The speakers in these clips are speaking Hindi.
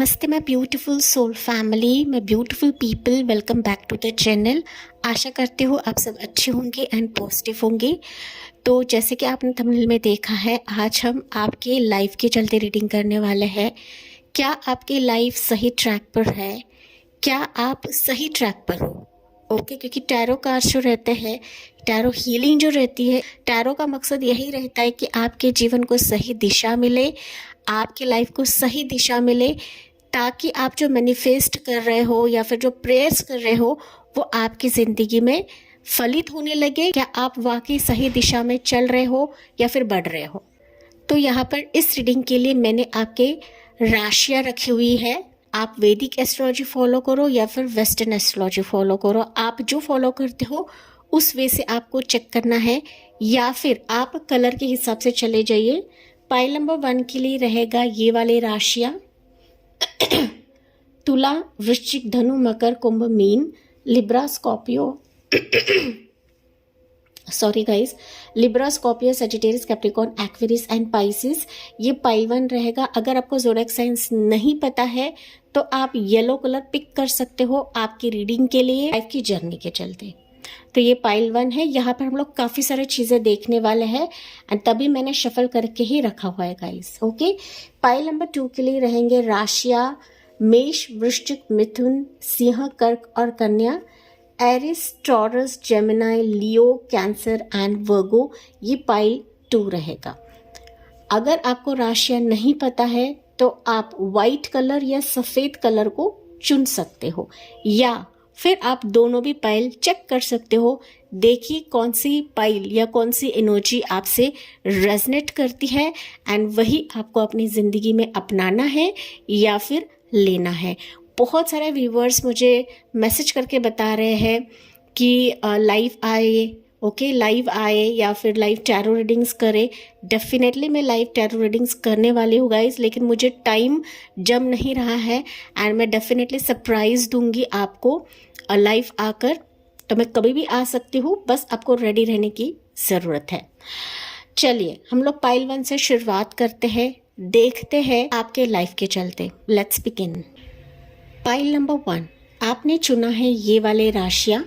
नमस्ते my beautiful soul family, my beautiful people, welcome back to the channel. आशा करती हूँ आप सब अच्छे होंगे एंड पॉजिटिव होंगे। तो जैसे कि आपने थंबनेल में देखा है, आज हम आपके लाइफ के चलते रीडिंग करने वाले हैं। क्या आपकी लाइफ सही ट्रैक पर है? क्या आप सही ट्रैक पर हो? ओके, क्योंकि टैरो कार्ड्स जो रहते हैं, टैरो हीलिंग जो रहती है, टैरो का मकसद यही रहता है कि आपके जीवन को सही दिशा मिले, आपकी लाइफ को सही दिशा मिले, ताकि आप जो मैनिफेस्ट कर रहे हो या फिर जो प्रेयर्स कर रहे हो वो आपकी ज़िंदगी में फलित होने लगे। क्या आप वाकई सही दिशा में चल रहे हो या फिर बढ़ रहे हो? तो यहाँ पर इस रीडिंग के लिए मैंने आपके राशियाँ रखी हुई है। आप वैदिक एस्ट्रोलॉजी फॉलो करो या फिर वेस्टर्न एस्ट्रोलॉजी फॉलो करो, आप जो फॉलो करते हो उस वे से आपको चेक करना है, या फिर आप कलर के हिसाब से चले जाइए। पाइल नंबर 1 के लिए रहेगा ये वाले राशियाँ: तुला, वृश्चिक, धनु, मकर, कुंभ, मीन, Libra, Scorpio sorry guys, Libra, Scorpio, Sagittarius, Capricorn, Aquarius and Pisces. ये पाइल 1 रहेगा। अगर आपको ज़ोडिएक साइंस नहीं पता है तो आप येलो कलर पिक कर सकते हो आपकी रीडिंग के लिए, लाइफ की जर्नी के चलते। तो ये पाइल 1 है। यहाँ पर हम लोग काफ़ी सारी चीज़ें देखने वाले हैं एंड तभी मैंने शफल करके ही रखा हुआ है गाइस। ओके, पाइल नंबर 2 के लिए रहेंगे राशियाँ: मेष, वृश्चिक, मिथुन, सिंह, कर्क और कन्या, Aries, Taurus, Gemini, Leo, Cancer and Virgo. ये पाइल 2 रहेगा। अगर आपको राशियाँ नहीं पता है तो आप वाइट कलर या सफ़ेद कलर को चुन सकते हो, या फिर आप दोनों भी पाइल चेक कर सकते हो। देखिए कौन सी पाइल या कौन सी एनर्जी आपसे रेजनेट करती है एंड वही आपको अपनी ज़िंदगी में अपनाना है या फिर लेना है। बहुत सारे व्यूवर्स मुझे मैसेज करके बता रहे हैं कि लाइव आए, ओके लाइव आए या फिर लाइव टैरो रीडिंग्स करें। डेफिनेटली मैं लाइव टैरो रीडिंग्स करने वाली हूँ गाइस, लेकिन मुझे टाइम जम नहीं रहा है एंड मैं डेफिनेटली सरप्राइज दूंगी आपको लाइव आकर। तो मैं कभी भी आ सकती हूँ, बस आपको रेडी रहने की ज़रूरत है। चलिए हम लोग पाइल 1 से शुरुआत करते हैं, देखते हैं आपके लाइफ के चलते। Let's begin. पाइल नंबर 1, आपने चुना है ये वाले राशियाँ: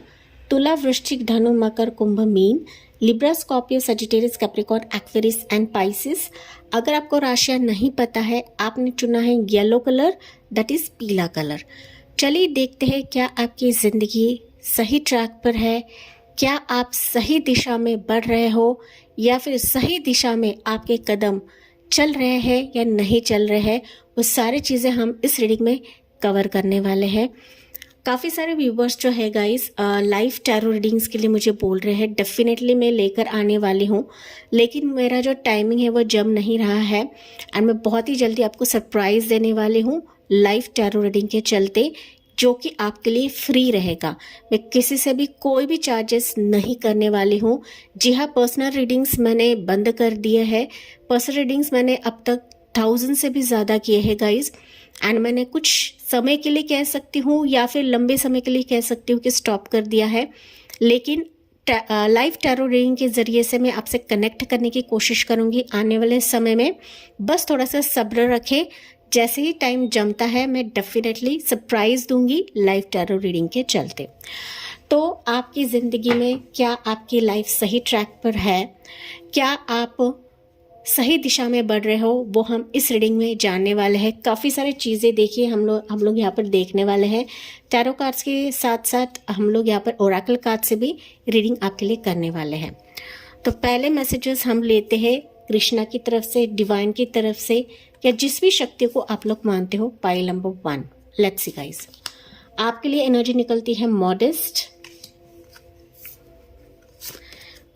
तुला, वृश्चिक, धनु, मकर, कुंभ, मीन, Libra, Scorpio, Sagittarius, Capricorn, Aquarius and Pisces. अगर आपको राशियाँ नहीं पता है, आपने चुना है येलो कलर, दैट इज पीला कलर। चलिए देखते हैं क्या आपकी ज़िंदगी सही ट्रैक पर है, क्या आप सही दिशा में बढ़ रहे हो या फिर सही दिशा में आपके कदम चल रहे हैं या नहीं चल रहे हैं। वो सारी चीज़ें हम इस रीडिंग में कवर करने वाले हैं। काफ़ी सारे व्यूवर्स जो है गाइस लाइव टैरो रीडिंग्स के लिए मुझे बोल रहे हैं। डेफिनेटली मैं लेकर आने वाली हूँ, लेकिन मेरा जो टाइमिंग है वो जम नहीं रहा है एंड मैं बहुत ही जल्दी आपको सरप्राइज़ देने वाली हूँ लाइव टैरो रीडिंग के चलते, जो कि आपके लिए फ्री रहेगा। मैं किसी से भी कोई भी चार्जेस नहीं करने वाली हूँ। जी हाँ, पर्सनल रीडिंग्स मैंने बंद कर दिए हैं। पर्सनल रीडिंग्स मैंने अब तक 1000 से भी ज़्यादा किए हैं गाइस, एंड मैंने कुछ समय के लिए कह सकती हूँ या फिर लंबे समय के लिए कह सकती हूँ कि स्टॉप कर दिया है। लेकिन लाइव टैरो रीडिंग के ज़रिए से मैं आपसे कनेक्ट करने की कोशिश करूँगी आने वाले समय में। बस थोड़ा सा सब्र रखें, जैसे ही टाइम जमता है मैं डेफिनेटली सरप्राइज़ दूंगी लाइव टैरो रीडिंग के चलते। तो आपकी ज़िंदगी में क्या आपकी लाइफ सही ट्रैक पर है, क्या आप सही दिशा में बढ़ रहे हो, वो हम इस रीडिंग में जानने वाले हैं। काफ़ी सारी चीज़ें देखिए हम लोग यहाँ पर देखने वाले हैं। टैरो कार्ड्स के साथ साथ हम लोग यहाँ पर ओरेकल कार्ड से भी रीडिंग आपके लिए करने वाले हैं। तो पहले मैसेजेस हम लेते हैं कृष्णा की तरफ से, डिवाइन की तरफ से, या जिस भी शक्ति को आप लोग मानते हो। Pile number 1, let's see guys. आपके लिए एनर्जी निकलती है मॉडेस्ट,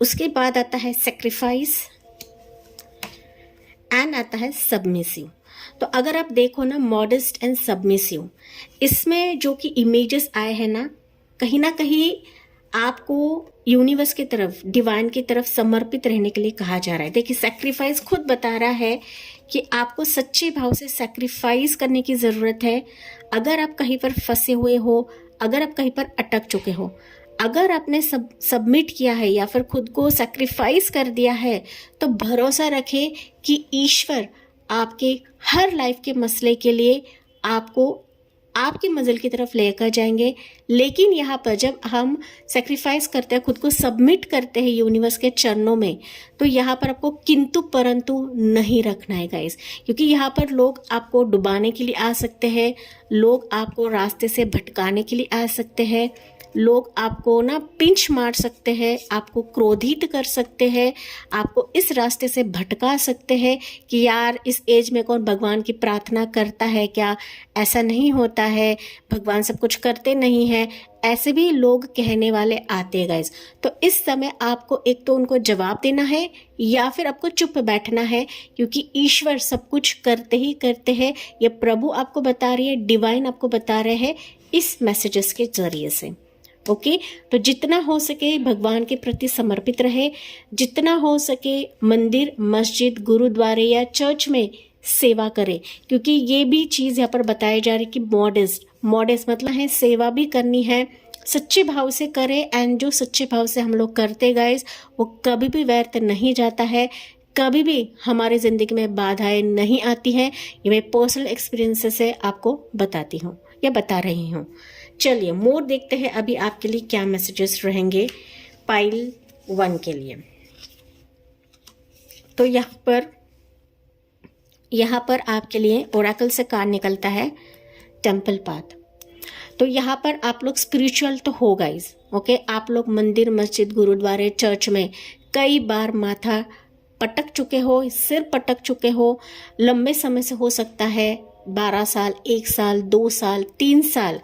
उसके बाद आता है सेक्रीफाइस एंड आता है सबमिसिव। तो अगर आप देखो ना, मॉडेस्ट एंड सबमिसिव, इसमें जो कि इमेजेस आए हैं ना कहीं आपको यूनिवर्स की तरफ, डिवाइन की तरफ समर्पित रहने के लिए कहा जा रहा है। देखिए सैक्रिफाइस खुद बता रहा है कि आपको सच्चे भाव से सैक्रिफाइस करने की ज़रूरत है। अगर आप कहीं पर फंसे हुए हो, अगर आप कहीं पर अटक चुके हो, अगर आपने सबमिट किया है या फिर खुद को सैक्रिफाइस कर दिया है, तो भरोसा रखें कि ईश्वर आपके हर लाइफ के मसले के लिए आपको आपकी मंजिल की तरफ लेकर जाएंगे। लेकिन यहाँ पर जब हम सेक्रीफाइस करते हैं, खुद को सबमिट करते हैं यूनिवर्स के चरणों में, तो यहाँ पर आपको किंतु परंतु नहीं रखना है गाइस, क्योंकि यहाँ पर लोग आपको डुबाने के लिए आ सकते हैं, लोग आपको रास्ते से भटकाने के लिए आ सकते हैं, लोग आपको ना पिंच मार सकते हैं, आपको क्रोधित कर सकते हैं, आपको इस रास्ते से भटका सकते हैं कि यार इस एज में कौन भगवान की प्रार्थना करता है क्या, ऐसा नहीं होता है, भगवान सब कुछ करते नहीं है, ऐसे भी लोग कहने वाले आते हैं गाइस। तो इस समय आपको एक तो उनको जवाब देना है या फिर आपको चुप बैठना है, क्योंकि ईश्वर सब कुछ करते ही करते हैं। ये प्रभु आपको बता रही है, डिवाइन आपको बता रहे हैं इस मैसेजेस के जरिए से। ओके, तो जितना हो सके भगवान के प्रति समर्पित रहे, जितना हो सके मंदिर, मस्जिद, गुरुद्वारे या चर्च में सेवा करें, क्योंकि ये भी चीज़ यहाँ पर बताई जा रही कि मॉडेस्ट मतलब है सेवा भी करनी है, सच्चे भाव से करें। एंड जो सच्चे भाव से हम लोग करते गाइस, वो कभी भी व्यर्थ नहीं जाता है, कभी भी हमारे ज़िंदगी में बाधाएं नहीं आती हैं। ये मैं पर्सनल एक्सपीरियंस से आपको बताती हूँ या बता रही हूँ। चलिए मोर देखते हैं अभी आपके लिए क्या मैसेजेस रहेंगे पाइल 1 के लिए। तो यहाँ पर आपके लिए ओरेकल से कार्ड निकलता है टेम्पल पाथ। तो यहाँ पर आप लोग स्पिरिचुअल तो हो गाइस, ओके। आप लोग मंदिर, मस्जिद, गुरुद्वारे, चर्च में कई बार माथा पटक चुके हो, सिर पटक चुके हो, लंबे समय से हो सकता है 12 साल, 1 साल, 2 साल, 3 साल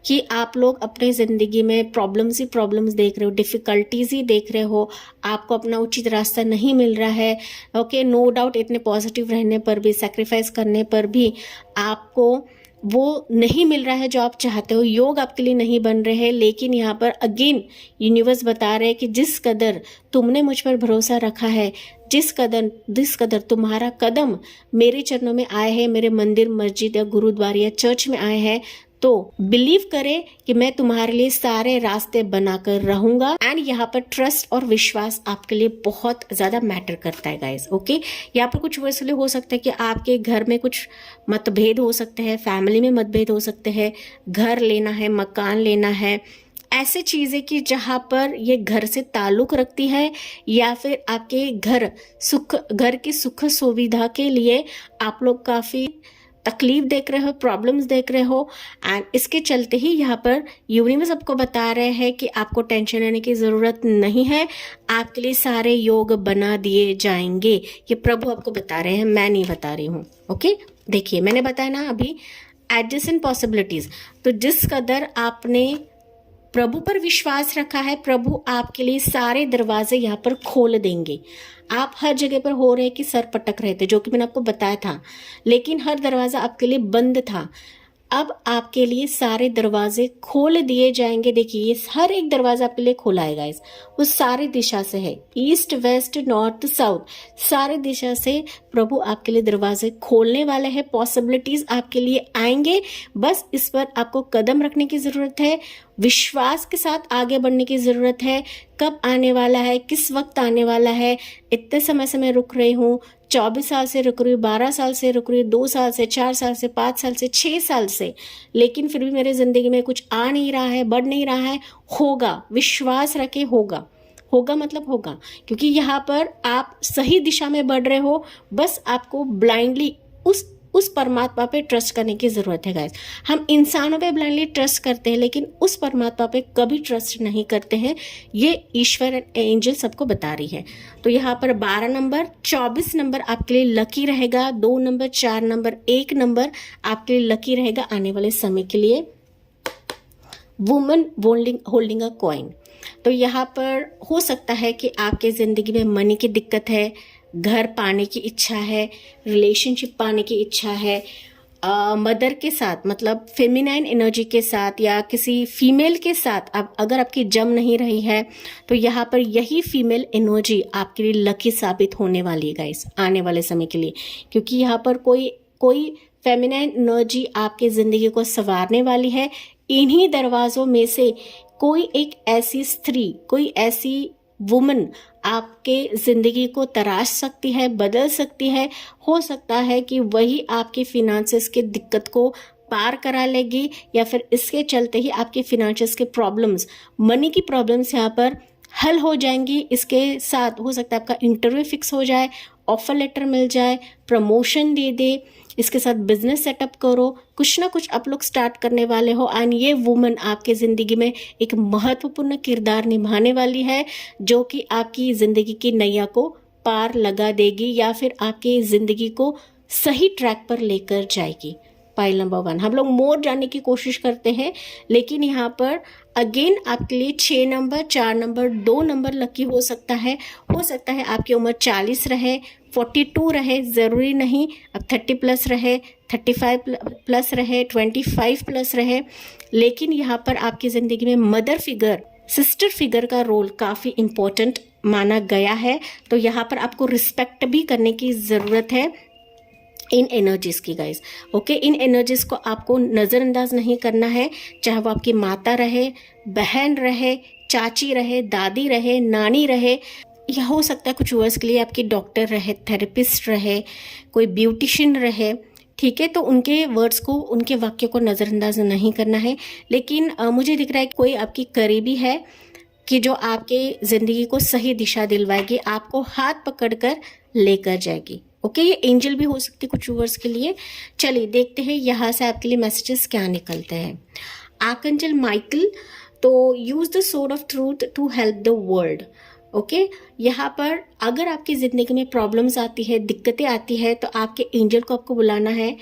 कि आप लोग अपने ज़िंदगी में प्रॉब्लम्स ही प्रॉब्लम्स देख रहे हो, डिफ़िकल्टीज़ ही देख रहे हो, आपको अपना उचित रास्ता नहीं मिल रहा है। ओके, नो डाउट इतने पॉजिटिव रहने पर भी, सेक्रीफाइस करने पर भी आपको वो नहीं मिल रहा है जो आप चाहते हो, योग आपके लिए नहीं बन रहे हैं। लेकिन यहाँ पर अगेन यूनिवर्स बता रहे हैं कि जिस कदर तुमने मुझ पर भरोसा रखा है, जिस कदर तुम्हारा कदम मेरे चरणों में आए हैं, मेरे मंदिर, मस्जिद या गुरुद्वारे या चर्च में आए हैं, तो बिलीव करें कि मैं तुम्हारे लिए सारे रास्ते बनाकर रहूंगा। एंड यहाँ पर ट्रस्ट और विश्वास आपके लिए बहुत ज्यादा मैटर करता है गाइस। ओके, यहाँ पर कुछ वैसे हो सकता है कि आपके घर में कुछ मतभेद हो सकते हैं, फैमिली में मतभेद हो सकते हैं, घर लेना है, मकान लेना है, ऐसे चीज़ें कि जहाँ पर ये घर से ताल्लुक रखती है, या फिर आपके घर की सुख सुविधा के लिए आप लोग काफ़ी तकलीफ देख रहे हो, प्रॉब्लम्स देख रहे हो। एंड इसके चलते ही यहाँ पर यूनिवर्स आपको बता रहे हैं कि आपको टेंशन लेने की ज़रूरत नहीं है, आपके लिए सारे योग बना दिए जाएंगे। ये प्रभु आपको बता रहे हैं, मैं नहीं बता रही हूँ। ओके, देखिए मैंने बताया ना अभी एडजस्टेंट पॉसिबिलिटीज़। तो जिस कदर आपने प्रभु पर विश्वास रखा है, प्रभु आपके लिए सारे दरवाजे यहाँ पर खोल देंगे। आप हर जगह पर हो रहे कि सर पटक रहे थे, जो कि मैंने आपको बताया था, लेकिन हर दरवाजा आपके लिए बंद था। अब आपके लिए सारे दरवाजे खोल दिए जाएंगे। देखिए ये हर एक दरवाजा आपके लिए खोला है गाइस, वो सारी दिशा से है, ईस्ट, वेस्ट, नॉर्थ, साउथ, सारे दिशा से प्रभु आपके लिए दरवाजे खोलने वाले हैं। पॉसिबिलिटीज आपके लिए आएंगे, बस इस पर आपको कदम रखने की जरूरत है, विश्वास के साथ आगे बढ़ने की जरूरत है। कब आने वाला है, किस वक्त आने वाला है, इतने समय से मैं रुक रही हूँ, 24 साल से रुक रही हूँ, 12 साल से रुक रही हूँ, 2 साल से, 4 साल से, 5 साल से, 6 साल से, लेकिन फिर भी मेरे जिंदगी में कुछ आ नहीं रहा है, बढ़ नहीं रहा है। होगा, विश्वास रखे, होगा। होगा मतलब होगा, क्योंकि यहाँ पर आप सही दिशा में बढ़ रहे हो। बस आपको ब्लाइंडली उस परमात्मा पे ट्रस्ट करने की जरूरत है गाइस। हम इंसानों पे ब्लाइंडली ट्रस्ट करते हैं, लेकिन उस परमात्मा पे कभी ट्रस्ट नहीं करते हैं। ये ईश्वर एंजल सबको बता रही है। तो यहाँ पर 12 नंबर, 24 नंबर आपके लिए लकी रहेगा, 2 नंबर, 4 नंबर, 1 नंबर आपके लिए लकी रहेगा आने वाले समय के लिए। Woman holding a coin. तो यहाँ पर हो सकता है कि आपके जिंदगी में मनी की दिक्कत है, घर पाने की इच्छा है, रिलेशनशिप पाने की इच्छा है, मदर के साथ मतलब फेमिनाइन एनर्जी के साथ या किसी फीमेल के साथ अगर आपकी जम नहीं रही है, तो यहाँ पर यही फीमेल एनर्जी आपके लिए लकी साबित होने वाली है गाइस आने वाले समय के लिए। क्योंकि यहाँ पर कोई फेमिनाइन एनर्जी आपकी जिंदगी को संवारने वाली है। इन्हीं दरवाजों में से कोई एक ऐसी स्त्री, कोई ऐसी वुमन आपके जिंदगी को तराश सकती है, बदल सकती है। हो सकता है कि वही आपकी फिनेंसेस की दिक्कत को पार करा लेगी, या फिर इसके चलते ही आपके फिनेंशियल्स के प्रॉब्लम्स, मनी की प्रॉब्लम्स यहाँ पर हल हो जाएंगी। इसके साथ हो सकता है आपका इंटरव्यू फिक्स हो जाए, ऑफर लेटर मिल जाए, प्रमोशन दे दे। इसके साथ बिजनेस सेटअप करो, कुछ ना कुछ आप लोग स्टार्ट करने वाले हो। एंड ये वुमन आपके ज़िंदगी में एक महत्वपूर्ण किरदार निभाने वाली है, जो कि आपकी ज़िंदगी की नैया को पार लगा देगी या फिर आपकी ज़िंदगी को सही ट्रैक पर लेकर जाएगी। पाइल नंबर 1 हम लोग मोर जानने की कोशिश करते हैं, लेकिन यहाँ पर अगेन आपके लिए 6 नंबर, 4 नंबर, 2 नंबर लकी हो सकता है। आपकी उम्र 40 रहे, 42 रहे, ज़रूरी नहीं अब 30 प्लस रहे, 35 प्लस रहे, 25 प्लस रहे, लेकिन यहाँ पर आपकी ज़िंदगी में मदर फिगर, सिस्टर फिगर का रोल काफ़ी इम्पोर्टेंट माना गया है। तो यहाँ पर आपको रिस्पेक्ट भी करने की ज़रूरत है इन एनर्जीज की गाइस। ओके, इन एनर्जीज को आपको नज़रअंदाज नहीं करना है, चाहे वो आपकी माता रहे, बहन रहे, चाची रहे, दादी रहे, नानी रहे, या हो सकता है कुछ वर्ष के लिए आपकी डॉक्टर रहे, थेरेपिस्ट रहे, कोई ब्यूटिशियन रहे। ठीक है, तो उनके वर्ड्स को, उनके वाक्य को नज़रअंदाज नहीं करना है। लेकिन मुझे दिख रहा है कि कोई आपकी करीबी है कि जो आपके ज़िंदगी को सही दिशा दिलवाएगी, आपको हाथ पकड़कर लेकर जाएगी। ओके, ये एंजल भी हो सकती है कुछ व्यूअर्स के लिए। चलिए देखते हैं यहाँ से आपके लिए मैसेजेस क्या निकलते हैं। आर्कएंजल माइकल, तो use the sword of truth to help the world. Okay, यहाँ पर अगर आपकी ज़िंदगी में प्रॉब्लम्स आती है, दिक्कतें आती है, तो आपके एंजल को आपको बुलाना है।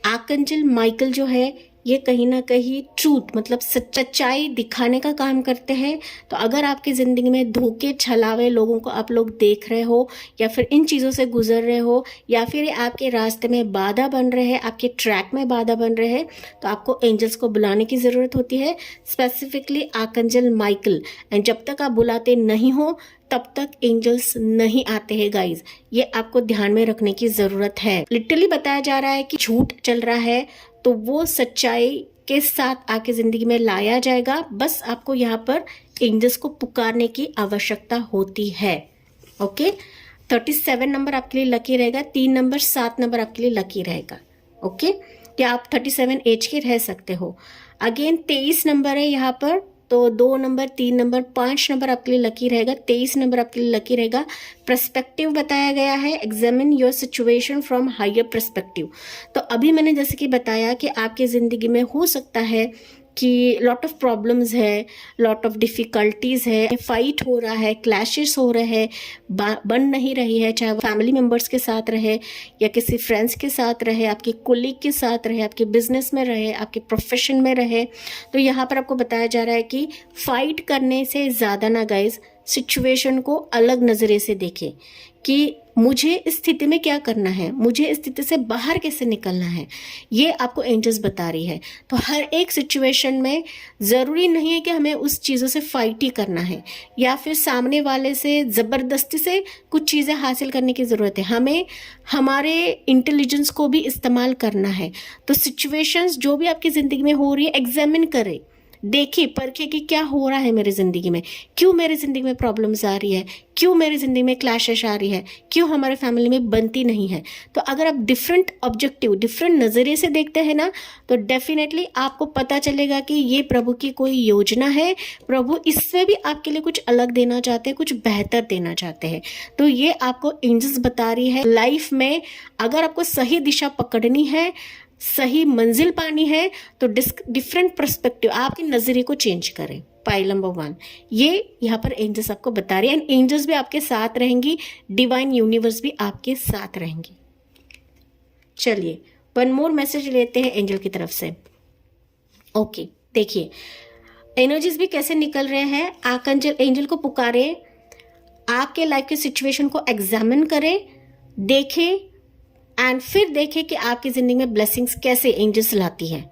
आर्कएंजल माइकल जो है ये कहीं ना कहीं ट्रूथ मतलब सच्चाई दिखाने का काम करते हैं। तो अगर आपकी ज़िंदगी में धोखे छलावे लोगों को आप लोग देख रहे हो, या फिर इन चीज़ों से गुजर रहे हो, या फिर आपके रास्ते में बाधा बन रहे हैं, आपके ट्रैक में बाधा बन रहे हैं, तो आपको एंजल्स को बुलाने की ज़रूरत होती है, स्पेसिफिकली आर्कएंजल माइकल। एंड जब तक आप बुलाते नहीं हो तब तक एंजल्स नहीं आते हैं गाइज, ये आपको ध्यान में रखने की ज़रूरत है। लिटरली बताया जा रहा है कि झूठ चल रहा है तो वो सच्चाई के साथ आपकी ज़िंदगी में लाया जाएगा। बस आपको यहाँ पर एंजल्स को पुकारने की आवश्यकता होती है। ओके, 37 नंबर आपके लिए लकी रहेगा, 3 नंबर, 7 नंबर आपके लिए लकी रहेगा। ओके, क्या आप 37 एज के रह सकते हो। अगेन 23 नंबर है यहाँ पर, तो 2 नंबर, 3 नंबर, 5 नंबर आपके लिए लकी रहेगा, 23 नंबर आपके लिए लकी रहेगा। पर्सपेक्टिव बताया गया है, examine your situation from higher perspective. तो अभी मैंने जैसे कि बताया कि आपकी ज़िंदगी में हो सकता है कि लॉट ऑफ प्रॉब्लम्स है, लॉट ऑफ डिफ़िकल्टीज़ है, फाइट हो रहा है, क्लैशेस हो रहे हैं, बन नहीं रही है, चाहे वो फैमिली मेम्बर्स के साथ रहे या किसी फ्रेंड्स के साथ रहे, आपके कोलीग के साथ रहे, आपके बिजनेस में रहे, आपके प्रोफेशन में रहे। तो यहाँ पर आपको बताया जा रहा है कि फाइट करने से ज़्यादा ना गाइज, सिचुएशन को अलग नज़रिए से देखें कि मुझे इस स्थिति में क्या करना है, मुझे इस स्थिति से बाहर कैसे निकलना है, ये आपको एंजल्स बता रही है। तो हर एक सिचुएशन में ज़रूरी नहीं है कि हमें उस चीज़ों से फाइट ही करना है या फिर सामने वाले से ज़बरदस्ती से कुछ चीज़ें हासिल करने की ज़रूरत है। हमें हमारे इंटेलिजेंस को भी इस्तेमाल करना है। तो सिचुएशंस जो भी आपकी ज़िंदगी में हो रही है, एग्जामिन करें, देखिए, परखे कि क्या हो रहा है मेरी ज़िंदगी में, क्यों मेरी ज़िंदगी में प्रॉब्लम्स आ रही है, क्यों मेरी ज़िंदगी में क्लैशेस आ रही है, क्यों हमारे फैमिली में बनती नहीं है। तो अगर आप डिफरेंट ऑब्जेक्टिव, डिफरेंट नज़रिए से देखते हैं ना, तो डेफिनेटली आपको पता चलेगा कि ये प्रभु की कोई योजना है, प्रभु इससे भी आपके लिए कुछ अलग देना चाहते हैं, कुछ बेहतर देना चाहते हैं। तो ये आपको एंजल्स बता रही है। लाइफ में अगर आपको सही दिशा पकड़नी है, सही मंजिल पानी है, तो डिफरेंट पर्सपेक्टिव, आपके नजरिए को चेंज करें। पाइल नंबर 1 ये यहाँ पर एंजल्स आपको बता रही है। एंड एंजल्स भी आपके साथ रहेंगी, डिवाइन यूनिवर्स भी आपके साथ रहेंगी। चलिए वन मोर मैसेज लेते हैं एंजल की तरफ से। ओके, देखिए एनर्जीज भी कैसे निकल रहे हैं। आर्कएंजल एंजल को पुकारे, आपके लाइफ के सिचुएशन को एग्जामिन करें, देखें एंड फिर देखें कि आपकी जिंदगी में ब्लेसिंग्स कैसे एंजल्स लाती है।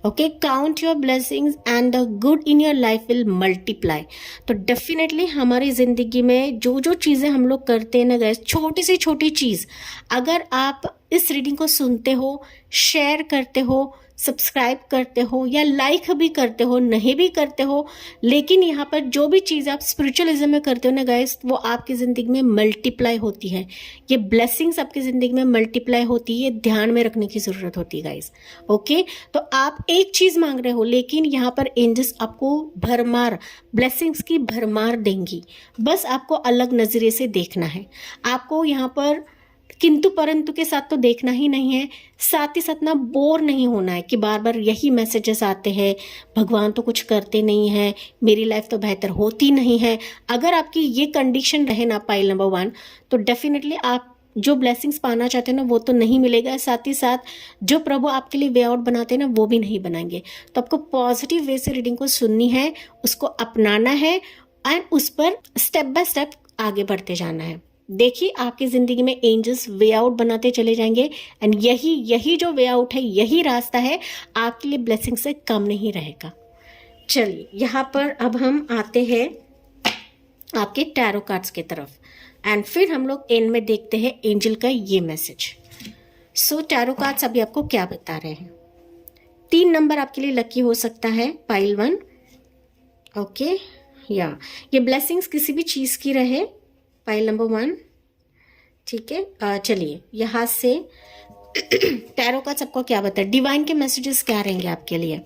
Okay, count your blessings and the good in your life will multiply. तो डेफिनेटली हमारी ज़िंदगी में जो जो चीज़ें हम लोग करते हैं ना गाइस, छोटी से छोटी चीज़, अगर आप इस रीडिंग को सुनते हो, शेयर करते हो, सब्सक्राइब करते हो या लाइक भी करते हो, नहीं भी करते हो, लेकिन यहाँ पर जो भी चीज़ आप स्पिरिचुअलिज्म में करते हो ना गाइस, वो आपकी ज़िंदगी में मल्टीप्लाई होती है। ये ब्लेसिंग्स आपकी ज़िंदगी में मल्टीप्लाई होती है, ये ध्यान में रखने की ज़रूरत होती है गाइस। ओके, तो आप एक चीज़ मांग रहे हो, लेकिन यहाँ पर एंजल्स आपको भरमार ब्लेसिंग्स की भरमार देंगी। बस आपको अलग नज़रिए से देखना है। आपको यहाँ पर किंतु परंतु के साथ तो देखना ही नहीं है, साथ ही साथ ना बोर नहीं होना है कि बार बार यही मैसेजेस आते हैं, भगवान तो कुछ करते नहीं है, मेरी लाइफ तो बेहतर होती नहीं है। अगर आपकी ये कंडीशन रहे ना पाइल नंबर 1, तो डेफिनेटली आप जो ब्लेसिंग्स पाना चाहते हैं ना वो तो नहीं मिलेगा, साथ ही साथ जो प्रभु आपके लिए वे आउट बनाते हैं ना वो भी नहीं बनाएंगे। तो आपको पॉजिटिव वे से रीडिंग को सुननी है, उसको अपनाना है एंड उस पर स्टेप बाय स्टेप आगे बढ़ते जाना है। देखिए आपकी जिंदगी में एंजल्स वे आउट बनाते चले जाएंगे एंड यही जो वे आउट है, यही रास्ता है, आपके लिए ब्लेसिंग से कम नहीं रहेगा। चलिए यहाँ पर अब हम आते हैं आपके टैरो कार्ड्स की तरफ एंड फिर हम लोग एंड में देखते हैं एंजल का ये मैसेज। सो टैरो कार्ड्स अभी आपको क्या बता रहे हैं। 3 नंबर आपके लिए लकी हो सकता है, पाइल 1। ओके, या ये ब्लेसिंग्स किसी भी चीज़ की रहे, पाइल नंबर 1। ठीक है, चलिए यहाँ से टैरो का सबको क्या बता है, डिवाइन के मैसेजेस क्या रहेंगे आपके लिए।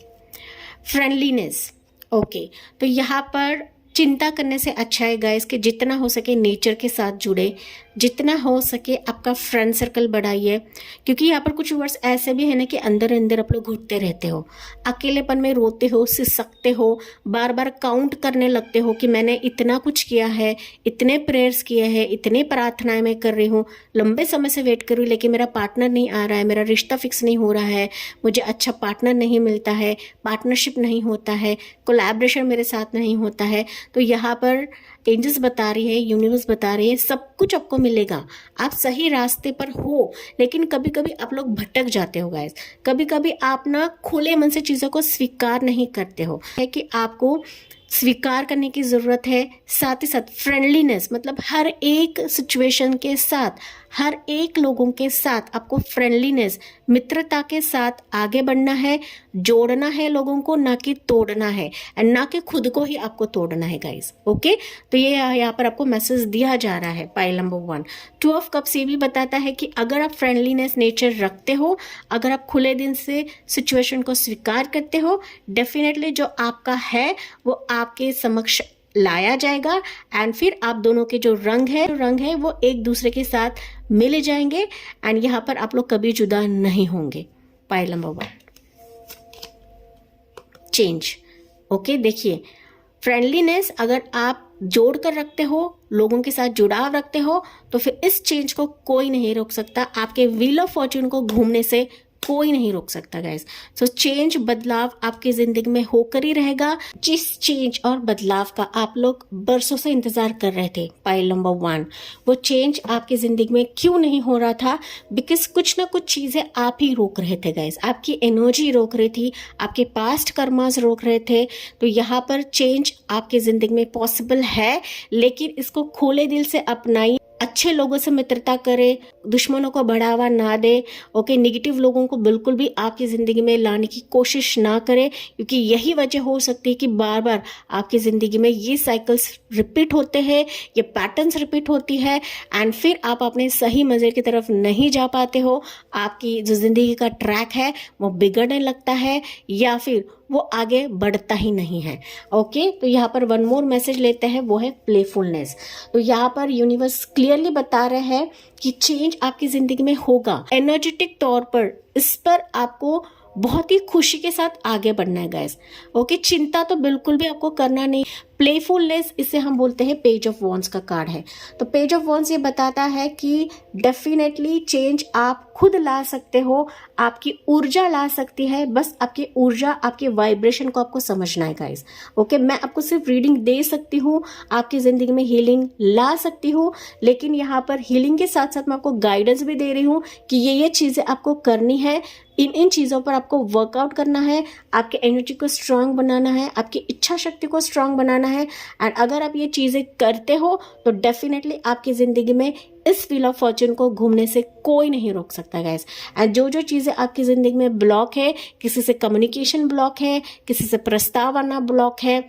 फ्रेंडलीनेस, ओके, तो यहाँ पर चिंता करने से अच्छा है गाइस कि जितना हो सके नेचर के साथ जुड़े, जितना हो सके आपका फ्रेंड सर्कल बढ़ाइए, क्योंकि यहाँ पर कुछ वर्ड्स ऐसे भी है ना कि अंदर अंदर आप लोग घुटते रहते हो, अकेलेपन में रोते हो, सिसकते हो, बार बार काउंट करने लगते हो कि मैंने इतना कुछ किया है, इतने प्रेयर्स किए हैं, इतने प्रार्थनाएं मैं कर रही हूँ, लंबे समय से वेट कर रही हूँ, लेकिन मेरा पार्टनर नहीं आ रहा है, मेरा रिश्ता फिक्स नहीं हो रहा है, मुझे अच्छा पार्टनर नहीं मिलता है, पार्टनरशिप नहीं होता है, कोलैबोरेशन मेरे साथ नहीं होता है। तो यहाँ पर एंजल्स बता रही है, यूनिवर्स बता रही है, सब कुछ आपको मिलेगा, आप सही रास्ते पर हो। लेकिन कभी कभी आप लोग भटक जाते हो गाइस, कभी कभी आप ना खुले मन से चीज़ों को स्वीकार नहीं करते हो, है कि आपको स्वीकार करने की ज़रूरत है। साथ ही साथ फ्रेंडलीनेस, मतलब हर एक सिचुएशन के साथ, हर एक लोगों के साथ आपको फ्रेंडलीनेस, मित्रता के साथ आगे बढ़ना है, जोड़ना है लोगों को, ना कि तोड़ना है, एंड ना कि खुद को ही आपको तोड़ना है गाइस। ओके, तो ये यहाँ पर आपको मैसेज दिया जा रहा है पाइल नंबर 1। 2 ऑफ कप्स ये भी बताता है कि अगर आप फ्रेंडलीनेस नेचर रखते हो, अगर आप खुले दिल से सिचुएशन को स्वीकार करते हो, डेफिनेटली जो आपका है वो आपके समक्ष लाया जाएगा एंड फिर आप दोनों के जो रंग है वो एक दूसरे के साथ मिल जाएंगे एंड यहाँ पर आप लोग कभी जुदा नहीं होंगे। Pile number 1, change. ओके, देखिए फ्रेंडलीनेस अगर आप जोड़ कर रखते हो, लोगों के साथ जुड़ाव रखते हो, तो फिर इस चेंज को कोई नहीं रोक सकता, आपके व्हील ऑफ फॉर्च्यून को घूमने से कोई नहीं रोक सकता गाइस। सो चेंज, बदलाव आपकी जिंदगी में होकर ही रहेगा। जिस चेंज और बदलाव का आप लोग बरसों से इंतजार कर रहे थे, पाइल नंबर 1, वो चेंज आपकी जिंदगी में क्यों नहीं हो रहा था? बिकॉज कुछ ना कुछ चीजें आप ही रोक रहे थे गाइस, आपकी एनर्जी रोक रही थी, आपके पास्ट कर्मास रोक रहे थे। तो यहाँ पर चेंज आपकी जिंदगी में पॉसिबल है, लेकिन इसको खुले दिल से अपनाइए, अच्छे लोगों से मित्रता करे, दुश्मनों को बढ़ावा ना दे। ओके, नेगेटिव लोगों को बिल्कुल भी आपकी ज़िंदगी में लाने की कोशिश ना करें, क्योंकि यही वजह हो सकती है कि बार बार आपकी ज़िंदगी में ये साइकिल्स रिपीट होते हैं, ये पैटर्न्स रिपीट होती है एंड फिर आप अपने सही मंजिल की तरफ नहीं जा पाते हो। आपकी जो ज़िंदगी का ट्रैक है वो बिगड़ने लगता है या फिर वो आगे बढ़ता ही नहीं है। ओके, तो यहाँ पर वन मोर मैसेज लेते हैं, वो है प्लेफुलनेस। तो यहाँ पर यूनिवर्स क्लियरली बता रहे हैं कि चेंज आपकी जिंदगी में होगा। एनर्जेटिक तौर पर इस पर आपको बहुत ही खुशी के साथ आगे बढ़ना है गाइस। ओके, चिंता तो बिल्कुल भी आपको करना नहीं। प्लेफुलनेस, इसे हम बोलते हैं पेज ऑफ वॉन्ड्स का कार्ड है। तो पेज ऑफ वॉन्ड्स ये बताता है कि डेफिनेटली चेंज आप खुद ला सकते हो, आपकी ऊर्जा ला सकती है, बस आपकी ऊर्जा, आपके वाइब्रेशन को आपको समझना है गाइस। ओके, मैं आपको सिर्फ रीडिंग दे सकती हूँ, आपकी जिंदगी में हीलिंग ला सकती हूँ, लेकिन यहाँ पर हीलिंग के साथ साथ मैं आपको गाइडेंस भी दे रही हूँ कि ये चीजें आपको करनी है इन चीज़ों पर आपको वर्कआउट करना है, आपके एनर्जी को स्ट्रांग बनाना है, आपकी इच्छा शक्ति को स्ट्रांग बनाना है। एंड अगर आप ये चीज़ें करते हो तो डेफिनेटली आपकी ज़िंदगी में इस व्हील ऑफ फॉर्च्यून को घूमने से कोई नहीं रोक सकता गाइस। एंड जो चीज़ें आपकी ज़िंदगी में ब्लॉक है, किसी से कम्युनिकेशन ब्लॉक है, किसी से प्रस्ताव आना ब्लॉक है,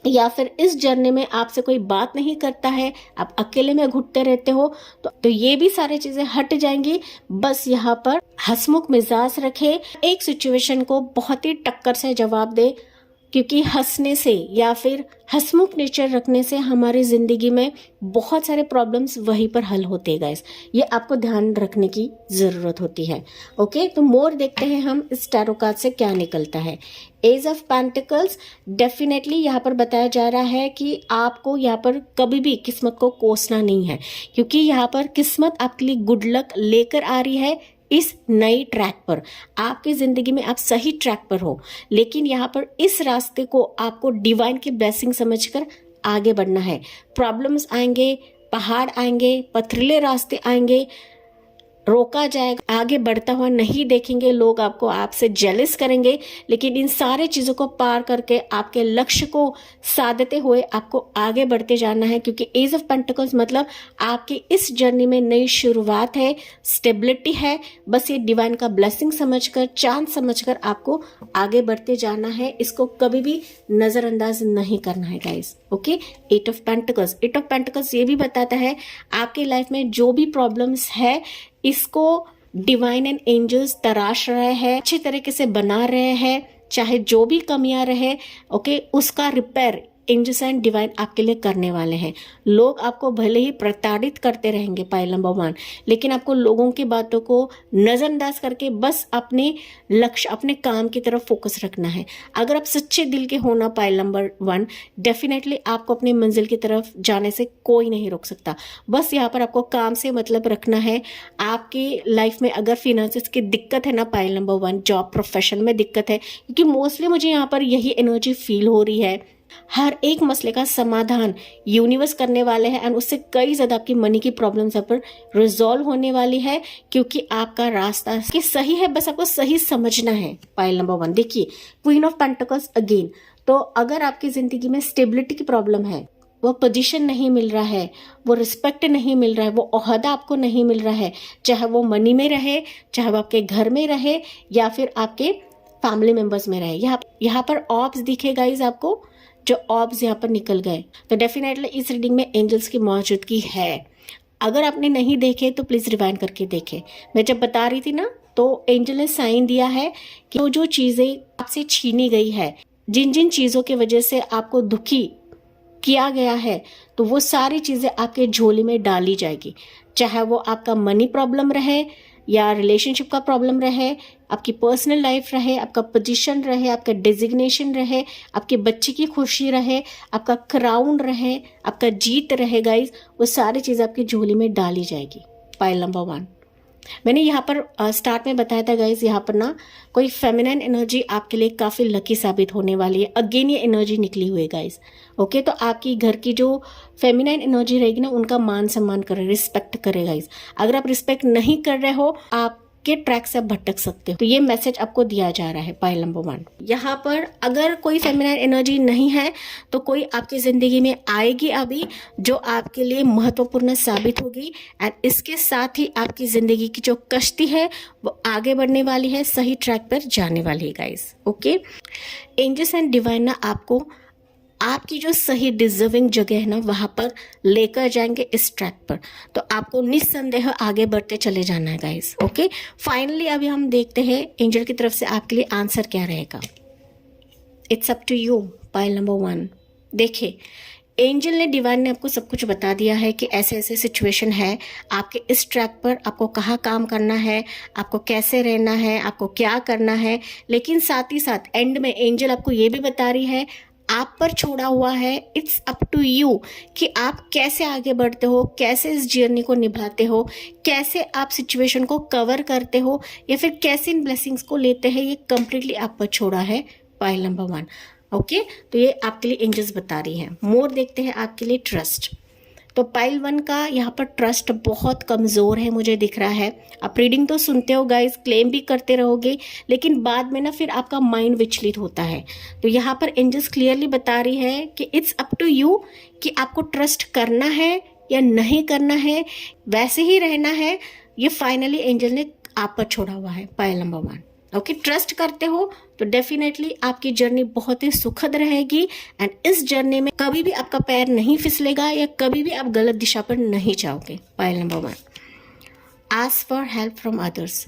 या फिर इस जर्नी में आपसे कोई बात नहीं करता है, आप अकेले में घुटते रहते हो, तो ये भी सारी चीजें हट जाएंगी। बस यहाँ पर हंसमुख मिजाज रखे, एक सिचुएशन को बहुत ही टक्कर से जवाब दे, क्योंकि हंसने से या फिर हंसमुख नेचर रखने से हमारी जिंदगी में बहुत सारे प्रॉब्लम्स वहीं पर हल होते हैं गाइस। ये आपको ध्यान रखने की जरूरत होती है। ओके, तो मोर देखते हैं हम इस टैरो कार्ड से क्या निकलता है। एज ऑफ पेंटिकल्स, डेफिनेटली यहाँ पर बताया जा रहा है कि आपको यहाँ पर कभी भी किस्मत को कोसना नहीं है, क्योंकि यहाँ पर किस्मत आपके लिए गुड लक लेकर आ रही है। इस नई ट्रैक पर आपकी जिंदगी में आप सही ट्रैक पर हो, लेकिन यहाँ पर इस रास्ते को आपको डिवाइन की ब्लेसिंग समझकर आगे बढ़ना है। प्रॉब्लम्स आएंगे, पहाड़ आएंगे, पथरीले रास्ते आएंगे, रोका जाएगा, आगे बढ़ता हुआ नहीं देखेंगे लोग, आपको आपसे जेलस करेंगे, लेकिन इन सारे चीज़ों को पार करके आपके लक्ष्य को साधते हुए आपको आगे बढ़ते जाना है। क्योंकि एज ऑफ पेंटिकल्स मतलब आपकी इस जर्नी में नई शुरुआत है, स्टेबिलिटी है। बस ये डिवाइन का ब्लेसिंग समझकर, चांस समझकर आपको आगे बढ़ते जाना है। इसको कभी भी नज़रअंदाज नहीं करना है guys. Okay, eight of pentacles, eight of pentacles ये भी बताता है आपकी लाइफ में जो भी प्रॉब्लम्स है इसको डिवाइन एंड एंजल्स तराश रहे हैं, अच्छी तरीके से बना रहे हैं, चाहे जो भी कमियां रहे, ओके, उसका रिपेयर एंजल्स एंड डिवाइन आपके लिए करने वाले हैं। लोग आपको भले ही प्रताड़ित करते रहेंगे पाइल नंबर 1, लेकिन आपको लोगों की बातों को नज़रअंदाज करके बस अपने लक्ष्य, अपने काम की तरफ फोकस रखना है। अगर आप सच्चे दिल के हो ना पाइल नंबर 1, डेफिनेटली आपको अपनी मंजिल की तरफ जाने से कोई नहीं रोक सकता। बस यहाँ पर आपको काम से मतलब रखना है। आपकी लाइफ में अगर फिनेंसेस की दिक्कत है ना पाइल नंबर 1, जॉब प्रोफेशन में दिक्कत है, क्योंकि मोस्टली मुझे यहाँ पर यही एनर्जी फील हो रही है। हर एक मसले का समाधान यूनिवर्स करने वाले हैं एंड उससे कई ज़्यादा आपकी मनी की प्रॉब्लम्स पर रिजॉल्व होने वाली है, क्योंकि आपका रास्ता कि सही है, बस आपको सही समझना है। पाइल नंबर 1 देखिए, क्वीन ऑफ पेंटिकल्स अगेन। तो अगर आपकी ज़िंदगी में स्टेबिलिटी की प्रॉब्लम है, वो पोजीशन नहीं मिल रहा है, वो रिस्पेक्ट नहीं मिल रहा है, वो ओहदा आपको नहीं मिल रहा है, चाहे वो मनी में रहे, चाहे वो आपके घर में रहे या फिर आपके फैमिली मेंबर्स में रहे। यहाँ पर ऑब्स दिखे गाइज आपको, जो ऑब्स यहाँ पर निकल गए, तो डेफिनेटली इस रीडिंग में एंजल्स की मौजूदगी है। अगर आपने नहीं देखे तो प्लीज़ रिवाइंड करके देखें। मैं जब बता रही थी ना, तो एंजल ने साइन दिया है कि जो चीज़ें आपसे छीनी गई है, जिन जिन चीज़ों की वजह से आपको दुखी किया गया है, तो वो सारी चीज़ें आपके झोली में डाली जाएगी। चाहे वो आपका मनी प्रॉब्लम रहे या रिलेशनशिप का प्रॉब्लम रहे, आपकी पर्सनल लाइफ रहे, आपका पोजीशन रहे, आपका डेजिग्नेशन रहे, आपके बच्चे की खुशी रहे, आपका क्राउन रहे, आपका जीत रहे गाइज, वो सारी चीज़ आपकी झोली में डाली जाएगी। पाइल नंबर 1 मैंने यहाँ पर स्टार्ट में बताया था गाइज, यहाँ पर ना कोई फेमिनाइन एनर्जी आपके लिए काफ़ी लकी साबित होने वाली है। अगेन ये एनर्जी निकली हुई है गाइज। ओके, तो आपकी घर की जो फेमिनाइन एनर्जी रहेगी ना, उनका मान सम्मान करे, रिस्पेक्ट करे गाइज। अगर आप रिस्पेक्ट नहीं कर रहे हो, आप के ट्रैक से भटक सकते हो, तो ये मैसेज आपको दिया जा रहा है। पाइल नंबर 1 यहाँ पर अगर कोई फेमिनाइन एनर्जी नहीं है तो कोई आपकी जिंदगी में आएगी अभी, जो आपके लिए महत्वपूर्ण साबित होगी। एंड इसके साथ ही आपकी जिंदगी की जो कश्ती है वो आगे बढ़ने वाली है, सही ट्रैक पर जाने वाली है guys. Okay, angels and divine ना आपको आपकी जो सही डिजर्विंग जगह है ना, वहाँ पर लेकर जाएंगे इस ट्रैक पर। तो आपको निस्संदेह आगे बढ़ते चले जाना है गाइस। ओके, फाइनली अभी हम देखते हैं एंजल की तरफ से आपके लिए आंसर क्या रहेगा। It's up to you. Pile number 1 देखिए, एंजल ने, डिवाइन ने आपको सब कुछ बता दिया है कि ऐसे ऐसे सिचुएशन है आपके इस ट्रैक पर, आपको कहाँ काम करना है, आपको कैसे रहना है, आपको क्या करना है। लेकिन साथ ही साथ एंड में एंजल आपको ये भी बता रही है आप पर छोड़ा हुआ है, इट्स अप टू यू कि आप कैसे आगे बढ़ते हो, कैसे इस जर्नी को निभाते हो, कैसे आप सिचुएशन को कवर करते हो, या फिर कैसे इन ब्लेसिंग्स को लेते हैं। ये कंप्लीटली आप पर छोड़ा है। पाइल नंबर 1 ओके, तो ये आपके लिए एंजल्स बता रही हैं। मोर देखते हैं आपके लिए ट्रस्ट। तो पाइल 1 का यहाँ पर ट्रस्ट बहुत कमज़ोर है मुझे दिख रहा है। आप रीडिंग तो सुनते हो गाइस, क्लेम भी करते रहोगे, लेकिन बाद में ना फिर आपका माइंड विचलित होता है। तो यहाँ पर एंजल्स क्लियरली बता रही है कि इट्स अप टू यू कि आपको ट्रस्ट करना है या नहीं करना है, वैसे ही रहना है। ये फाइनली एंजल ने आप पर छोड़ा हुआ है पाइल नंबर 1। ओके, ट्रस्ट करते हो तो डेफिनेटली आपकी जर्नी बहुत ही सुखद रहेगी एंड इस जर्नी में कभी भी आपका पैर नहीं फिसलेगा या कभी भी आप गलत दिशा पर नहीं जाओगे। Pile number 1, ask for help from others.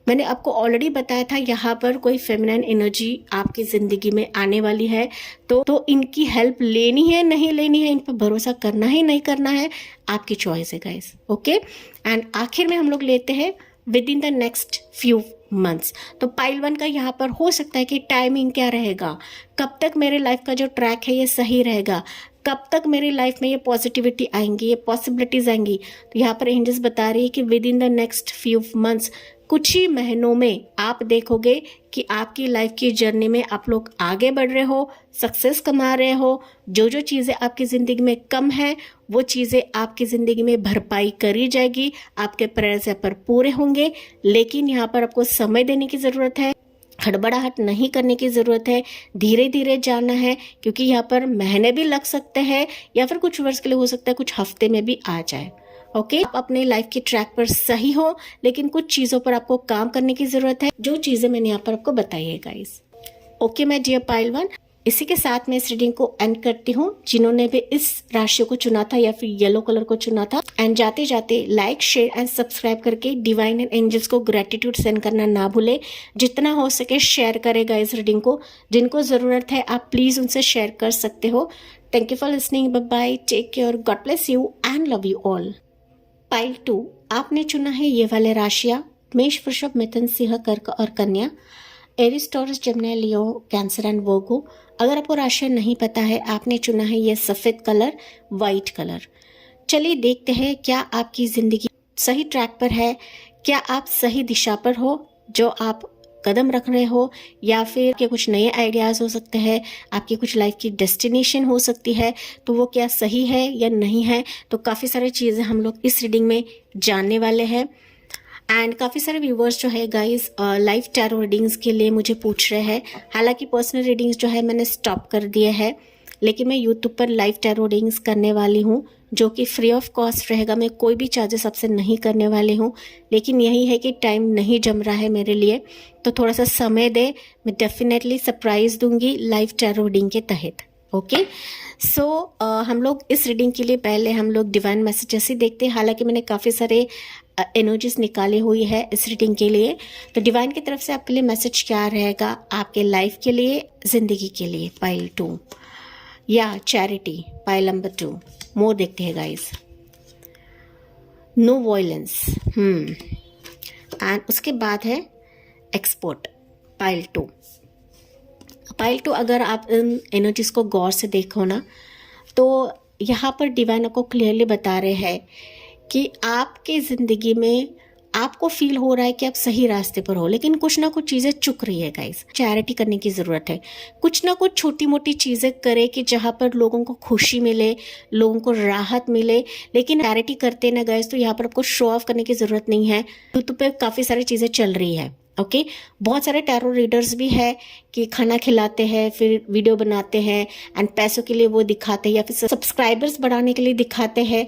मैंने आपको ऑलरेडी बताया था यहाँ पर कोई फेमिनाइन एनर्जी आपकी ज़िंदगी में आने वाली है, तो इनकी हेल्प लेनी है नहीं लेनी है, इन पर भरोसा करना है नहीं करना है, आपकी चॉइस है गाइस। ओके, एंड आखिर में हम लोग लेते हैं with in the next few months. तो पाइल 1 का यहाँ पर हो सकता है कि टाइमिंग क्या रहेगा, कब तक मेरे लाइफ का जो ट्रैक है ये सही रहेगा, कब तक मेरी लाइफ में ये पॉजिटिविटी आएंगी, ये पॉसिबिलिटीज आएंगी। तो यहाँ पर एंजल्स बता रही है कि with in the next few months, कुछ ही महीनों में आप देखोगे कि आपकी लाइफ की जर्नी में आप लोग आगे बढ़ रहे हो, सक्सेस कमा रहे हो। जो जो चीज़ें आपकी ज़िंदगी में कम है वो चीज़ें आपकी ज़िंदगी में भरपाई करी जाएगी, आपके प्रयास पर पूरे होंगे। लेकिन यहाँ पर आपको समय देने की ज़रूरत है, हड़बड़ाहट नहीं करने की ज़रूरत है, धीरे धीरे जाना है, क्योंकि यहाँ पर महीने भी लग सकते हैं या फिर कुछ वर्ष के लिए हो सकता है कुछ हफ्ते में भी आ जाए। ओके, आप अपने लाइफ के ट्रैक पर सही हो, लेकिन कुछ चीज़ों पर आपको काम करने की ज़रूरत है, जो चीज़ें मैंने यहाँ पर आपको बताई है guys. Okay my dear pile 1, इसी के साथ मैं इस रीडिंग को एंड करती हूँ। जिन्होंने भी इस राशि को चुना था या फिर येलो कलर को चुना था, एंड जाते जाते लाइक शेयर एंड सब्सक्राइब करके डिवाइन एंड एंजल्स को ग्रेटिट्यूड सेंड करना ना भूले। जितना हो सके शेयर करेगा इस रीडिंग को, जिनको ज़रूरत है आप प्लीज़ उनसे शेयर कर सकते हो। Thank you for listening, bye bye, take care, God bless you and love you all. Pile 2, आपने चुना है ये वाले राशियाँ मेष, वृषभ, मिथुन, सिंह, कर्क और कन्या, Aries, Taurus, Gemini, Leo, Cancer and Virgo. अगर आपको राशियाँ नहीं पता है, आपने चुना है ये सफ़ेद कलर, वाइट कलर। चलिए देखते हैं क्या आपकी ज़िंदगी सही ट्रैक पर है, क्या आप सही दिशा पर हो, जो आप कदम रख रहे हो, या फिर के कुछ नए आइडियाज़ हो सकते हैं, आपकी कुछ लाइफ की डेस्टिनेशन हो सकती है, तो वो क्या सही है या नहीं है। तो काफ़ी सारी चीज़ें हम लोग इस रीडिंग में जानने वाले हैं। एंड काफ़ी सारे व्यूवर्स जो है गाइस लाइव टैरो रीडिंग्स के लिए मुझे पूछ रहे हैं। हालांकि पर्सनल रीडिंग्स जो है मैंने स्टॉप कर दिए हैं, लेकिन मैं यूट्यूब पर लाइव टैरो रीडिंग्स करने वाली हूँ, जो कि फ्री ऑफ कॉस्ट रहेगा। मैं कोई भी चार्जेस आपसे नहीं करने वाली हूँ, लेकिन यही है कि टाइम नहीं जम रहा है मेरे लिए, तो थोड़ा सा समय दे, मैं डेफिनेटली सरप्राइज दूंगी लाइव टैरो रीडिंग के तहत। ओके, सो हम लोग इस रीडिंग के लिए पहले हम लोग डिवाइन मैसेजेस ही देखते हैं। हालांकि मैंने काफ़ी सारे एनर्जीज निकाली हुई है इस रीडिंग के लिए। तो डिवाइन की तरफ से आपके लिए मैसेज क्या रहेगा आपके लाइफ के लिए, ज़िंदगी के लिए। पाइल 2 या चैरिटी, पाइल नंबर 2। मोर देखते हैं गाइस। नो वॉयलेंस, एंड उसके बाद है एक्सपोर्ट, पाइल 2। पाइल 2 अगर आप इन एनर्जीज को गौर से देखो ना, तो यहाँ पर डिवाइन आपको क्लियरली बता रहे हैं कि आपके ज़िंदगी में आपको फील हो रहा है कि आप सही रास्ते पर हो, लेकिन कुछ ना कुछ चीज़ें चुक रही है गाइस। चैरिटी करने की ज़रूरत है, कुछ ना कुछ छोटी मोटी चीज़ें करे कि जहाँ पर लोगों को खुशी मिले, लोगों को राहत मिले। लेकिन चैरिटी करते ना गाइस, तो यहाँ पर आपको शो ऑफ करने की ज़रूरत नहीं है। यूट्यूब पे काफ़ी सारी चीज़ें चल रही है। ओके, बहुत सारे टैरो रीडर्स भी है कि खाना खिलाते हैं, फिर वीडियो बनाते हैं एंड पैसों के लिए वो दिखाते हैं, या फिर सब्सक्राइबर्स बढ़ाने के लिए दिखाते हैं,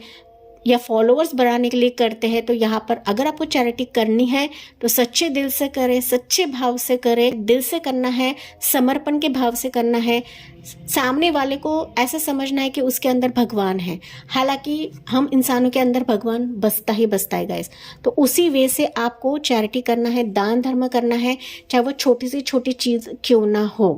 या फॉलोअर्स बढ़ाने के लिए करते हैं। तो यहाँ पर अगर आपको चैरिटी करनी है तो सच्चे दिल से करें, सच्चे भाव से करें। दिल से करना है, समर्पण के भाव से करना है। सामने वाले को ऐसा समझना है कि उसके अंदर भगवान है। हालांकि हम इंसानों के अंदर भगवान बसता ही बसता है गाइस। तो उसी वे से आपको चैरिटी करना है, दान धर्म करना है, चाहे वो छोटी से छोटी चीज़ क्यों ना हो।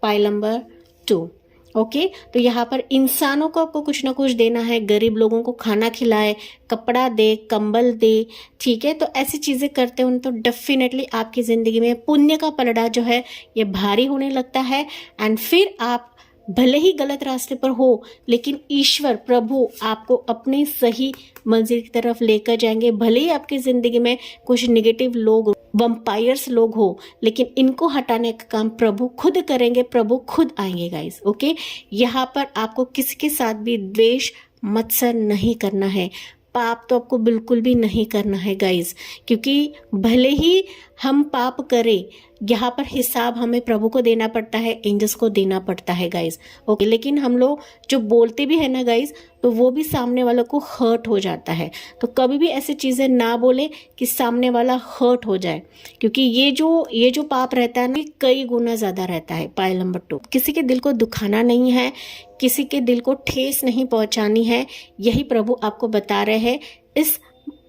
Pile number 2। ओके, तो यहाँ पर इंसानों को आपको कुछ ना कुछ देना है, गरीब लोगों को खाना खिलाए, कपड़ा दे, कंबल दे, ठीक है। तो ऐसी चीज़ें करते हो तो डेफिनेटली आपकी ज़िंदगी में पुण्य का पलड़ा जो है ये भारी होने लगता है। एंड फिर आप भले ही गलत रास्ते पर हो, लेकिन ईश्वर प्रभु आपको अपनी सही मंजिल की तरफ लेकर जाएंगे। भले ही आपकी ज़िंदगी में कुछ नेगेटिव लोग, वम्पायर्स लोग हो, लेकिन इनको हटाने का काम प्रभु खुद करेंगे, प्रभु खुद आएंगे गाइस। ओके, यहाँ पर आपको किसी के साथ भी द्वेष मत्सर नहीं करना है, पाप तो आपको बिल्कुल भी नहीं करना है गाइज, क्योंकि भले ही हम पाप करें, यहाँ पर हिसाब हमें प्रभु को देना पड़ता है, एंजल्स को देना पड़ता है गाइज। ओके, लेकिन हम लोग जो बोलते भी है ना गाइज, तो वो भी सामने वालों को हर्ट हो जाता है। तो कभी भी ऐसी चीजें ना बोले कि सामने वाला हर्ट हो जाए, क्योंकि ये जो पाप रहता है ना, कई गुना ज्यादा रहता है। पायल नंबर 2, किसी के दिल को दुखाना नहीं है, किसी के दिल को ठेस नहीं पहुंचानी है, यही प्रभु आपको बता रहे हैं इस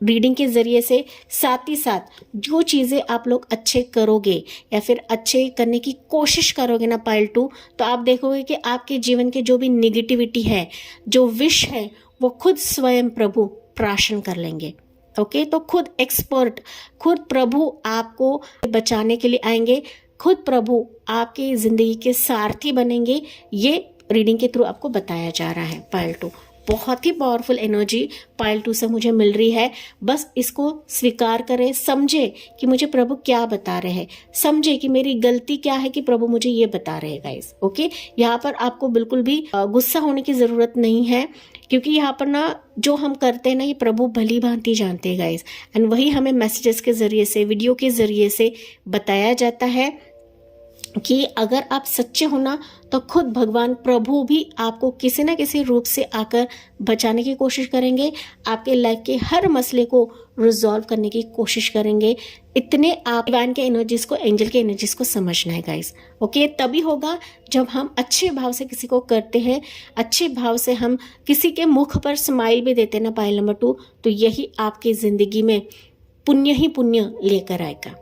रीडिंग के जरिए से। साथ ही साथ जो चीज़ें आप लोग अच्छे करोगे या फिर अच्छे करने की कोशिश करोगे ना पायल 2, तो आप देखोगे कि आपके जीवन के जो भी निगेटिविटी है, जो विष है, वो खुद स्वयं प्रभु प्राशन कर लेंगे। ओके, तो खुद एक्सपर्ट, खुद प्रभु आपको बचाने के लिए आएंगे, खुद प्रभु आपकी जिंदगी के सारथी बनेंगे। ये रीडिंग के थ्रू आपको बताया जा रहा है पायल 2। बहुत ही पावरफुल एनर्जी पायल 2 से मुझे मिल रही है। बस इसको स्वीकार करें, समझे कि मुझे प्रभु क्या बता रहे हैं, समझे कि मेरी गलती क्या है कि प्रभु मुझे ये बता रहे हैं गाइस। ओके, यहाँ पर आपको बिल्कुल भी गुस्सा होने की जरूरत नहीं है, क्योंकि यहाँ पर ना जो हम करते हैं ना, ये प्रभु भली भांति जानते हैं गाइस। एंड वही हमें मैसेजेस के जरिए से, वीडियो के जरिए से बताया जाता है कि अगर आप सच्चे हो ना, तो खुद भगवान प्रभु भी आपको किसी न किसी रूप से आकर बचाने की कोशिश करेंगे, आपके लाइफ के हर मसले को रिजॉल्व करने की कोशिश करेंगे। इतने आप डिवाइन के एनर्जीज को, एंजल के एनर्जीज को समझना है गाइस। ओके, तभी होगा जब हम अच्छे भाव से किसी को करते हैं, अच्छे भाव से हम किसी के मुख पर स्माइल भी देते हैं ना पायल नंबर 2, तो यही आपकी जिंदगी में पुण्य ही पुण्य लेकर आएगा।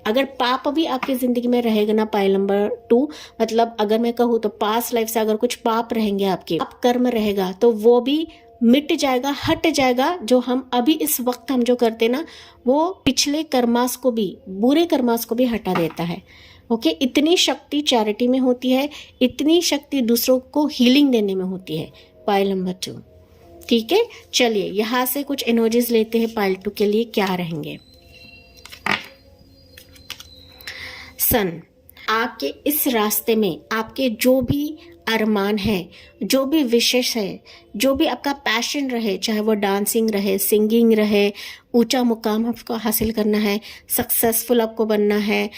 अगर पाप भी आपकी जिंदगी में रहेगा ना पायल नंबर 2, मतलब अगर मैं कहूँ तो पास्ट लाइफ से अगर कुछ पाप रहेंगे, आपके पाप कर्म रहेगा, तो वो भी मिट जाएगा, हट जाएगा। जो हम अभी इस वक्त हम जो करते ना, वो पिछले कर्मास को भी, बुरे कर्मास को भी हटा देता है। ओके, इतनी शक्ति चैरिटी में होती है, इतनी शक्ति दूसरों को हीलिंग देने में होती है पायल नंबर 2। ठीक है, चलिए यहाँ से कुछ एनर्जीज लेते हैं पायल 2 के लिए क्या रहेंगे। सन, आपके इस रास्ते में आपके जो भी अरमान है, जो भी विशेष है, जो भी आपका पैशन रहे, चाहे वो डांसिंग रहे, सिंगिंग रहे, ऊंचा मुकाम आपको हासिल करना है, सक्सेसफुल आपको बनना है,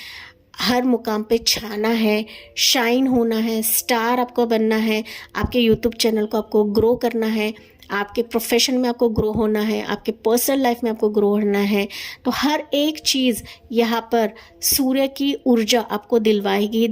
हर मुकाम पे छाना है, शाइन होना है, स्टार आपको बनना है, आपके यूट्यूब चैनल को आपको ग्रो करना है, आपके प्रोफेशन में आपको ग्रो होना है, आपके पर्सनल लाइफ में आपको ग्रो होना है, तो हर एक चीज़ यहाँ पर सूर्य की ऊर्जा आपको दिलवाएगी।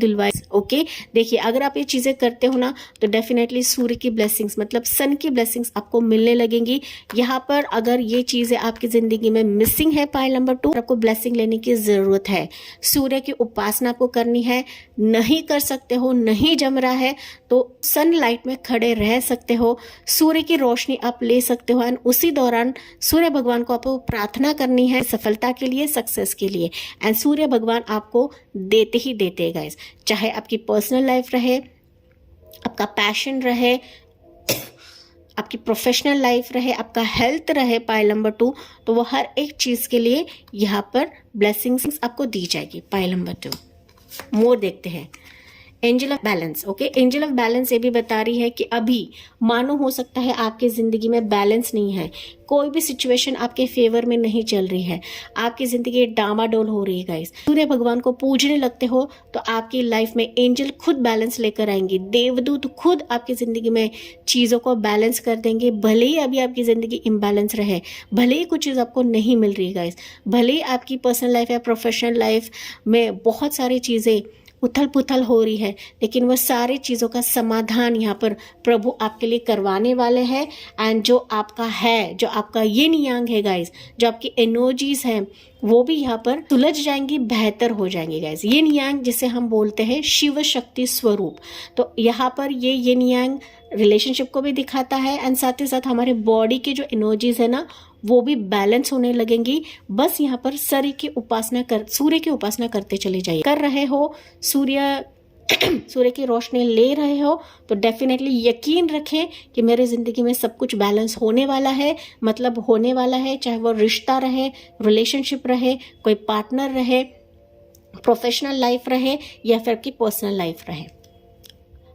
ओके, देखिए अगर आप ये चीज़ें करते हो ना, तो डेफिनेटली सूर्य की ब्लेसिंग्स, मतलब सन की ब्लेसिंग्स आपको मिलने लगेंगी। यहाँ पर अगर ये चीज़ें आपकी ज़िंदगी में मिसिंग है पायल नंबर 2, आपको ब्लेसिंग लेने की ज़रूरत है। सूर्य की उपासना आपको करनी है, नहीं कर सकते हो, नहीं जम रहा है, तो सनलाइट में खड़े रह सकते हो, सूर्य की रोशनी आप ले सकते हो, एंड उसी दौरान सूर्य भगवान को आपको प्रार्थना करनी है सफलता के लिए, सक्सेस के लिए। एंड सूर्य भगवान आपको देते ही देते हैं गाइस, चाहे आपकी पर्सनल लाइफ रहे, आपका पैशन रहे, आपकी प्रोफेशनल लाइफ रहे, आपका हेल्थ रहे पायल नंबर 2, तो वो हर एक चीज के लिए यहाँ पर ब्लेसिंग्स आपको दी जाएगी पायल नंबर 2। मोर देखते हैं, angel of balance. Okay, angel of balance ये भी बता रही है कि अभी मानो हो सकता है आपकी जिंदगी में बैलेंस नहीं है, कोई भी सिचुएशन आपके फेवर में नहीं चल रही है, आपकी जिंदगी डामाडोल हो रही है गाइस। सूर्य भगवान को पूजने लगते हो तो आपकी लाइफ में एंजल खुद बैलेंस लेकर आएंगे, देवदूत खुद आपकी जिंदगी में चीजों को बैलेंस कर देंगे। भले ही अभी आपकी जिंदगी इम्बैलेंस रहे, भले ही कुछ चीज आपको नहीं मिल रही गाइस, भले ही आपकी पर्सनल लाइफ या प्रोफेशनल लाइफ में बहुत सारी चीजें उथल पुथल हो रही है, लेकिन वह सारी चीज़ों का समाधान यहाँ पर प्रभु आपके लिए करवाने वाले हैं। एंड जो आपका है, जो आपका यिन यांग है गाइस, जो आपकी एनर्जीज हैं, वो भी यहाँ पर सुलझ जाएंगी, बेहतर हो जाएंगी गाइस। यिन यांग जिसे हम बोलते हैं शिव शक्ति स्वरूप, तो यहाँ पर ये यिन यांग रिलेशनशिप को भी दिखाता है, एंड साथ ही साथ हमारे बॉडी की जो एनर्जीज है ना, वो भी बैलेंस होने लगेंगी। बस यहाँ पर सूर्य की उपासना करते चले जाइए। कर रहे हो, सूर्य की रोशनी ले रहे हो, तो डेफिनेटली यकीन रखें कि मेरे जिंदगी में सब कुछ बैलेंस होने वाला है, मतलब होने वाला है। चाहे वो रिश्ता रहे, रिलेशनशिप रहे, कोई पार्टनर रहे, प्रोफेशनल लाइफ रहे, या फिर आपकी पर्सनल लाइफ रहे।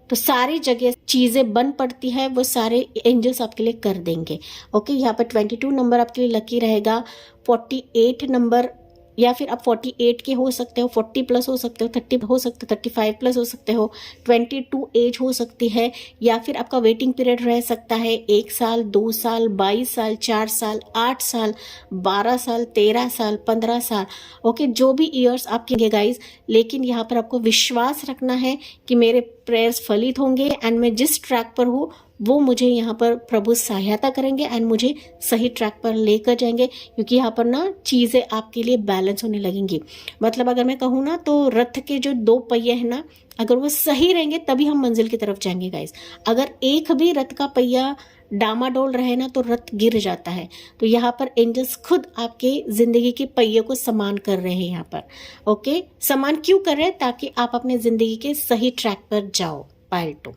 तो सारी जगह चीजें बन पड़ती है वो सारे एंजल्स आपके लिए कर देंगे। ओके, यहाँ पर 22 नंबर आपके लिए लकी रहेगा। 48 नंबर, या फिर आप 48 के हो सकते हो, 40 प्लस हो सकते हो, 30 हो सकते हो, 35 प्लस हो सकते हो, 22 एज हो सकती है, या फिर आपका वेटिंग पीरियड रह सकता है 1 साल, 2 साल, 22 साल, 4 साल, 8 साल, 12 साल, 13 साल, 15 साल। ओके, जो भी ईयर्स आपके गाइज, लेकिन यहाँ पर आपको विश्वास रखना है कि मेरे प्रेयर्स फलित होंगे एंड मैं जिस ट्रैक पर हूँ वो मुझे यहाँ पर प्रभु सहायता करेंगे एंड मुझे सही ट्रैक पर लेकर जाएंगे, क्योंकि यहाँ पर ना चीज़ें आपके लिए बैलेंस होने लगेंगी। मतलब अगर मैं कहूँ ना तो रथ के जो 2 पहिए हैं ना, अगर वो सही रहेंगे तभी हम मंजिल की तरफ जाएंगे गाइस। अगर एक भी रथ का पहिया डामाडोल रहे ना तो रथ गिर जाता है। तो यहाँ पर एंजल्स खुद आपके जिंदगी के पहिए को समान कर रहे हैं यहाँ पर। ओके, समान क्यों कर रहे हैं? ताकि आप अपने जिंदगी के सही ट्रैक पर जाओ। पाइल 2,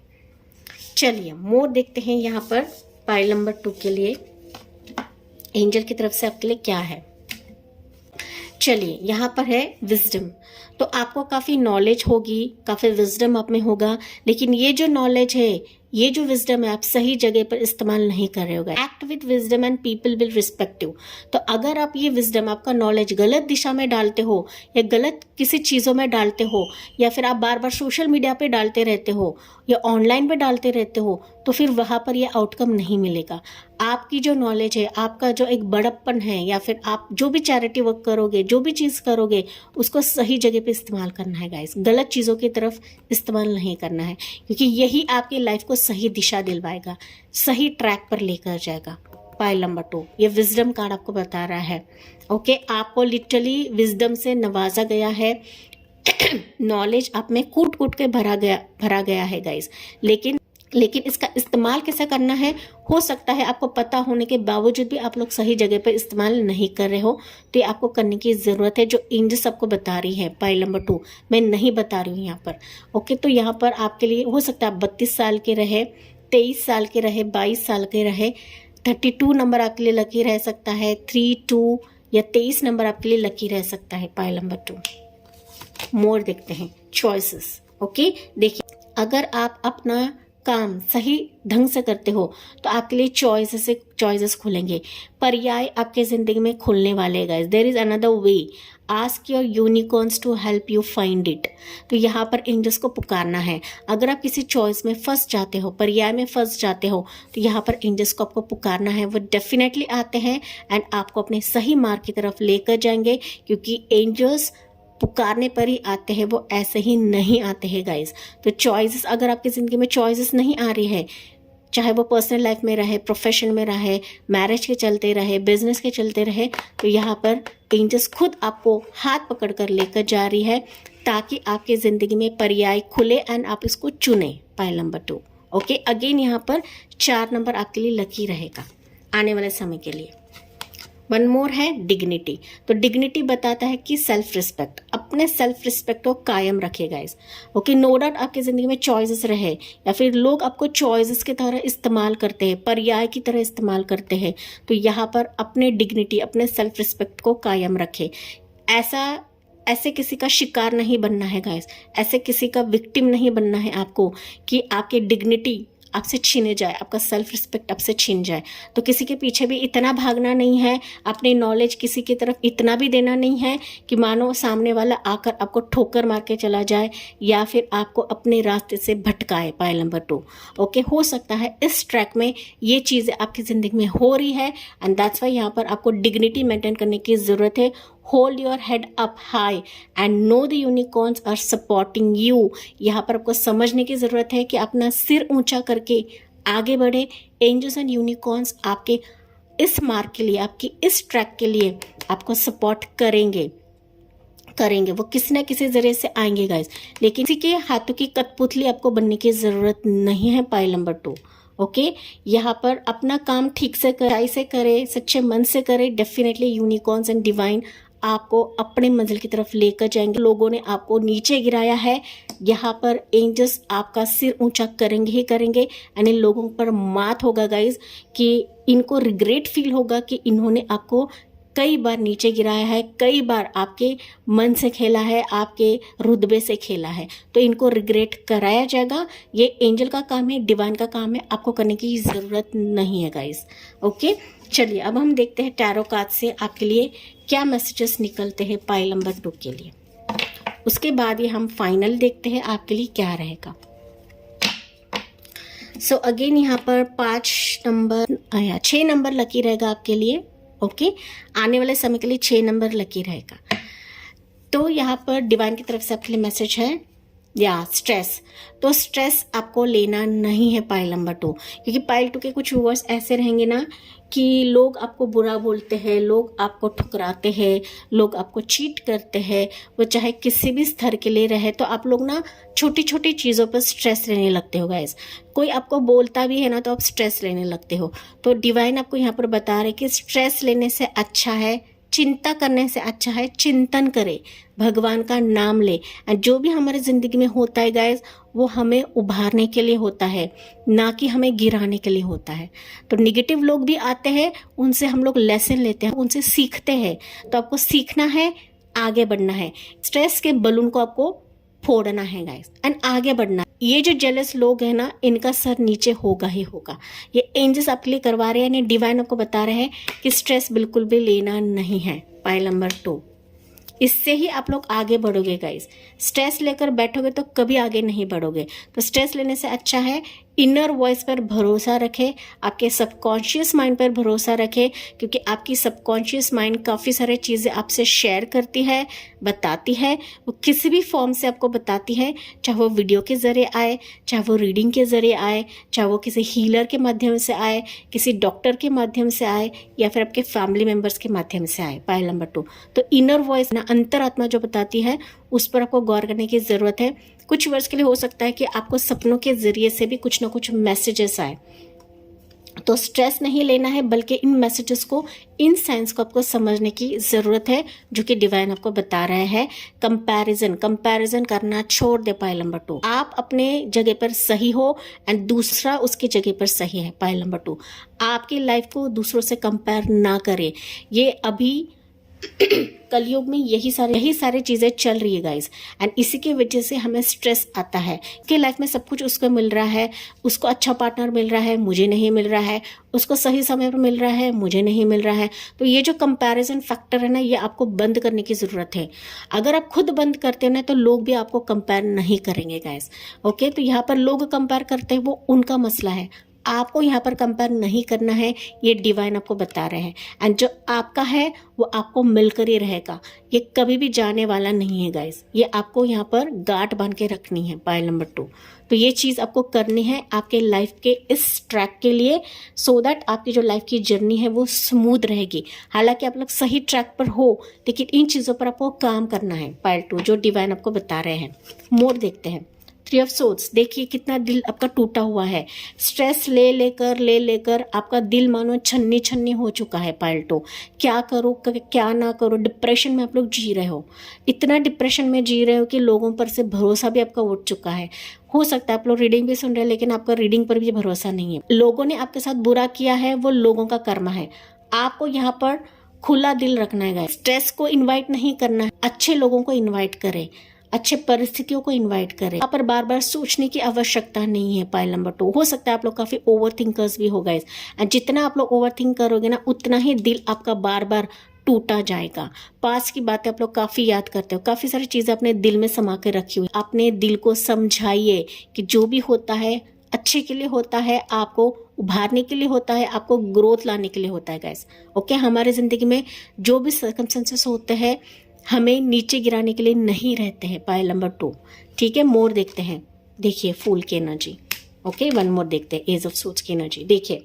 चलिए मोर देखते हैं यहाँ पर पाइल नंबर 2 के लिए एंजल की तरफ से आपके लिए क्या है। चलिए यहाँ पर है विजडम। तो आपको काफ़ी नॉलेज होगी, काफ़ी विजडम आप में होगा, लेकिन ये जो नॉलेज है, ये जो विजडम है, आप सही जगह पर इस्तेमाल नहीं कर रहे होगा। Act with wisdom and people will respect you. तो अगर आप ये विजडम, आपका नॉलेज गलत दिशा में डालते हो या गलत किसी चीज़ों में डालते हो, या फिर आप बार बार सोशल मीडिया पे डालते रहते हो या ऑनलाइन पे डालते रहते हो, तो फिर वहाँ पर ये आउटकम नहीं मिलेगा। आपकी जो नॉलेज है, आपका जो एक बड़प्पन है, या फिर आप जो भी चैरिटी वर्क करोगे, जो भी चीज़ करोगे, उसको सही जगह पे इस्तेमाल करना है गाइस। गलत चीज़ों की तरफ इस्तेमाल नहीं करना है, क्योंकि यही आपकी लाइफ को सही दिशा दिलवाएगा, सही ट्रैक पर लेकर जाएगा। पाइल नंबर 2, ये विजडम कार्ड आपको बता रहा है। ओके, आपको लिटरली विजडम से नवाजा गया है। नॉलेज आप में कूट कूट के भरा गया है गाइस, लेकिन इसका इस्तेमाल कैसे करना है, हो सकता है आपको पता होने के बावजूद भी आप लोग सही जगह पर इस्तेमाल नहीं कर रहे हो। तो ये आपको करने की ज़रूरत है, जो एंजल्स आपको बता रही है। पाइल नंबर 2 मैं नहीं बता रही हूँ यहाँ पर। ओके, तो यहाँ पर आपके लिए हो सकता है आप 32 साल के रहे, 23 साल के रहे, 22 साल के रहे, 32 नंबर आपके लिए लकी रह सकता है, 32 या 23 नंबर आपके लिए लकी रह सकता है। पाइल नंबर 2 मोर देखते हैं, चॉइसेस। ओके, देखिए अगर आप अपना काम सही ढंग से करते हो तो आपके लिए चॉइसेस खुलेंगे, पर्याय आपके जिंदगी में खुलने वाले guys. There is another way, ask your unicorns to help you find it. तो यहाँ पर एंजल्स को पुकारना है। अगर आप किसी चॉइस में फंस जाते हो, पर्याय में फंस जाते हो, तो यहाँ पर एंजल्स को आपको पुकारना है। वो डेफिनेटली आते हैं एंड आपको अपने सही मार्ग की तरफ लेकर जाएंगे, क्योंकि एंजल्स पुकारने पर ही आते हैं, वो ऐसे ही नहीं आते हैं गाइस। तो चॉइसेस, अगर आपकी ज़िंदगी में चॉइसेस नहीं आ रही है, चाहे वो पर्सनल लाइफ में रहे, प्रोफेशन में रहे, मैरिज के चलते रहे, बिजनेस के चलते रहे, तो यहाँ पर एंजल्स खुद आपको हाथ पकड़ कर लेकर जा रही है, ताकि आपकी ज़िंदगी में पर्याय खुले एंड आप इसको चुने। Pile number 2। ओके, अगेन यहाँ पर 4 नंबर आपके लिए लकी रहेगा आने वाले समय के लिए। वन मोर है डिग्निटी। तो डिग्निटी बताता है कि सेल्फ रिस्पेक्ट, अपने सेल्फ रिस्पेक्ट को कायम रखेगा इस। ओके, नो डाउट आपकी ज़िंदगी में चॉइसेस रहे या फिर लोग आपको चॉइसेस की तरह इस्तेमाल करते हैं, पर्याय की तरह इस्तेमाल करते हैं, तो यहाँ पर अपने डिग्निटी, अपने सेल्फ रिस्पेक्ट को कायम रखे। ऐसे किसी का शिकार नहीं बनना है गाइस, ऐसे किसी का विक्टिम नहीं बनना है आपको कि आपकी डिग्निटी आपसे छीने जाए, आपका सेल्फ रिस्पेक्ट आपसे छीन जाए। तो किसी के पीछे भी इतना भागना नहीं है, अपनी नॉलेज किसी की तरफ इतना भी देना नहीं है कि मानो सामने वाला आकर आपको ठोकर मार के चला जाए या फिर आपको अपने रास्ते से भटकाए। Pile number 2। ओके, हो सकता है इस ट्रैक में ये चीज़ें आपकी ज़िंदगी में हो रही है एंड दैट्स वाई यहाँ पर आपको डिग्निटी मेंटेन करने की ज़रूरत है। Hold your head up high and know the unicorns are supporting you. यहाँ पर आपको समझने की ज़रूरत है कि अपना सिर ऊंचा करके आगे बढ़े। एंजल्स एंड यूनिकॉर्न्स आपके इस मार्ग के लिए, आपकी इस ट्रैक के लिए आपको सपोर्ट करेंगे। वो किसी न किसी जरिए से आएंगे गाइस, लेकिन किसी के हाथों की कठपुतली आपको बनने की ज़रूरत नहीं है। Pile number 2। ओके, यहाँ पर अपना काम ठीक से करे, सच्चे मन से करे। डेफिनेटली यूनिकॉर्न्स एंड डिवाइन आपको अपने मंजिल की तरफ लेकर जाएंगे। लोगों ने आपको नीचे गिराया है, यहाँ पर एंजल्स आपका सिर ऊंचा करेंगे ही करेंगे एंड इन लोगों पर मात होगा गाइज, कि इनको रिग्रेट फील होगा कि इन्होंने आपको कई बार नीचे गिराया है, कई बार आपके मन से खेला है, आपके रुतबे से खेला है, तो इनको रिग्रेट कराया जाएगा। ये एंजल का काम है, डिवाइन का काम है, आपको करने की ज़रूरत नहीं है गाइस। ओके, चलिए अब हम देखते हैं टैरो कार्ड से आपके लिए क्या मैसेजेस निकलते हैं पाइल नंबर 2 के लिए। उसके बाद ये हम फाइनल देखते हैं आपके लिए क्या रहेगा। सो अगेन यहाँ पर 5 नंबर आया, 6 नंबर लकी रहेगा आपके लिए। ओके, आने वाले समय के लिए 6 नंबर लकी रहेगा। तो यहाँ पर डिवाइन की तरफ से आपके लिए मैसेज है या स्ट्रेस, तो स्ट्रेस आपको लेना नहीं है पाइल नंबर 2, क्योंकि पाइल 2 के कुछ व्यूअर्स ऐसे रहेंगे ना कि लोग आपको बुरा बोलते हैं, लोग आपको ठुकराते हैं, लोग आपको चीट करते हैं, वो चाहे किसी भी स्तर के लिए रहे, तो आप लोग ना छोटी छोटी चीज़ों पर स्ट्रेस लेने लगते हो गाइस। कोई आपको बोलता भी है ना तो आप स्ट्रेस लेने लगते हो। तो डिवाइन आपको यहाँ पर बता रहे कि स्ट्रेस लेने से अच्छा है, चिंता करने से अच्छा है चिंतन करे, भगवान का नाम ले। जो भी हमारे ज़िंदगी में होता है गाइस, वो हमें उभारने के लिए होता है, ना कि हमें गिराने के लिए होता है। तो निगेटिव लोग भी आते हैं, उनसे हम लोग लेसन लेते हैं, उनसे सीखते हैं। तो आपको सीखना है, आगे बढ़ना है, स्ट्रेस के बलून को आपको फोड़ना है गाइस एंड आगे बढ़ना। ये जो जेलस लोग हैं ना, इनका सर नीचे होगा ही होगा। ये एंजल्स आपके लिए करवा रहे हैं, यानी डिवाइन आपको बता रहे हैं कि स्ट्रेस बिल्कुल भी लेना नहीं है। पाइल नंबर 2, इससे ही आप लोग आगे बढ़ोगे गाइस। स्ट्रेस लेकर बैठोगे तो कभी आगे नहीं बढ़ोगे। तो स्ट्रेस लेने से अच्छा है इनर वॉइस पर भरोसा रखें, आपके सबकॉन्शियस माइंड पर भरोसा रखें, क्योंकि आपकी सबकॉन्शियस माइंड काफ़ी सारे चीज़ें आपसे शेयर करती है, बताती है। वो किसी भी फॉर्म से आपको बताती है, चाहे वो वीडियो के ज़रिए आए, चाहे वो रीडिंग के ज़रिए आए, चाहे वो किसी हीलर के माध्यम से आए, किसी डॉक्टर के माध्यम से आए, या फिर आपके फैमिली मेम्बर्स के माध्यम से आए। पाइल नंबर 2, तो इनर वॉइस ना, अंतरात्मा जो बताती है, उस पर आपको गौर करने की ज़रूरत है। कुछ वर्ष के लिए हो सकता है कि आपको सपनों के ज़रिए से भी कुछ ना कुछ मैसेजेस आए। तो स्ट्रेस नहीं लेना है, बल्कि इन मैसेजेस को, इन साइंस को आपको समझने की ज़रूरत है, जो कि डिवाइन आपको बता रहा है। कंपैरिजन करना छोड़ दे। पाइल नंबर 2, आप अपने जगह पर सही हो एंड दूसरा उसकी जगह पर सही है। पाइल नंबर 2, आपकी लाइफ को दूसरों से कंपेयर ना करें। ये अभी कलयुग में यही सारे चीज़ें चल रही है गाइस, एंड इसी की वजह से हमें स्ट्रेस आता है कि लाइफ में सब कुछ उसको मिल रहा है, उसको अच्छा पार्टनर मिल रहा है, मुझे नहीं मिल रहा है, उसको सही समय पर मिल रहा है, मुझे नहीं मिल रहा है। तो ये जो कंपैरिजन फैक्टर है ना, ये आपको बंद करने की ज़रूरत है। अगर आप खुद बंद करते हो ना, तो लोग भी आपको कंपेयर नहीं करेंगे गाइस। ओके, तो यहाँ पर लोग कंपेयर करते हैं, वो उनका मसला है, आपको यहाँ पर कंपेयर नहीं करना है, ये डिवाइन आपको बता रहे हैं। एंड जो आपका है वो आपको मिलकर ही रहेगा, ये कभी भी जाने वाला नहीं है गाइस। ये आपको यहाँ पर गांठ बांध के रखनी है। पाइल नंबर 2, तो ये चीज़ आपको करनी है आपके लाइफ के इस ट्रैक के लिए, सो दैट आपकी जो लाइफ की जर्नी है वो स्मूथ रहेगी। हालांकि आप लोग सही ट्रैक पर हो, लेकिन इन चीज़ों पर आपको काम करना है। पाइल 2, जो डिवाइन आपको बता रहे हैं। मोर देखते हैं। 3 ऑफ सोर्ड्स, देखिए कितना दिल आपका टूटा हुआ है। स्ट्रेस ले लेकर आपका दिल मानो छन्नी छन्नी हो चुका है। पाइल 2, क्या करो क्या ना करो, डिप्रेशन में आप लोग जी रहे हो, इतना डिप्रेशन में जी रहे हो कि लोगों पर से भरोसा भी आपका उठ चुका है। हो सकता है आप लोग रीडिंग भी सुन रहे हैं, लेकिन आपका रीडिंग पर भी भरोसा नहीं है। लोगों ने आपके साथ बुरा किया है, वो लोगों का कर्म है। आपको यहाँ पर खुला दिल रखना है। स्ट्रेस को इन्वाइट नहीं करना है, अच्छे लोगों को इन्वाइट करें, अच्छे परिस्थितियों को इन्वाइट करें। यहाँ पर बार बार सोचने की आवश्यकता नहीं है। पाइल नंबर 2, हो सकता है आप लोग काफ़ी ओवर थिंकर्स भी हो गए, एंड जितना आप लोग ओवर थिंक करोगे ना, उतना ही दिल आपका बार बार टूटा जाएगा। पास की बातें आप लोग काफ़ी याद करते हो, काफ़ी सारी चीज़ें अपने दिल में समा के रखी हुई। अपने दिल को समझाइए कि जो भी होता है अच्छे के लिए होता है, आपको उभारने के लिए होता है, आपको ग्रोथ लाने के लिए होता है गाइस। ओके, हमारे ज़िंदगी में जो भी सर्कमस्टेंसेस होते हैं, हमें नीचे गिराने के लिए नहीं रहते हैं। पाइल नंबर 2, ठीक है। मोर देखते हैं। देखिए फूल की एनर्जी। ओके, 1 मोर देखते हैं। एज ऑफ सोर्ड्स की एनर्जी। देखिए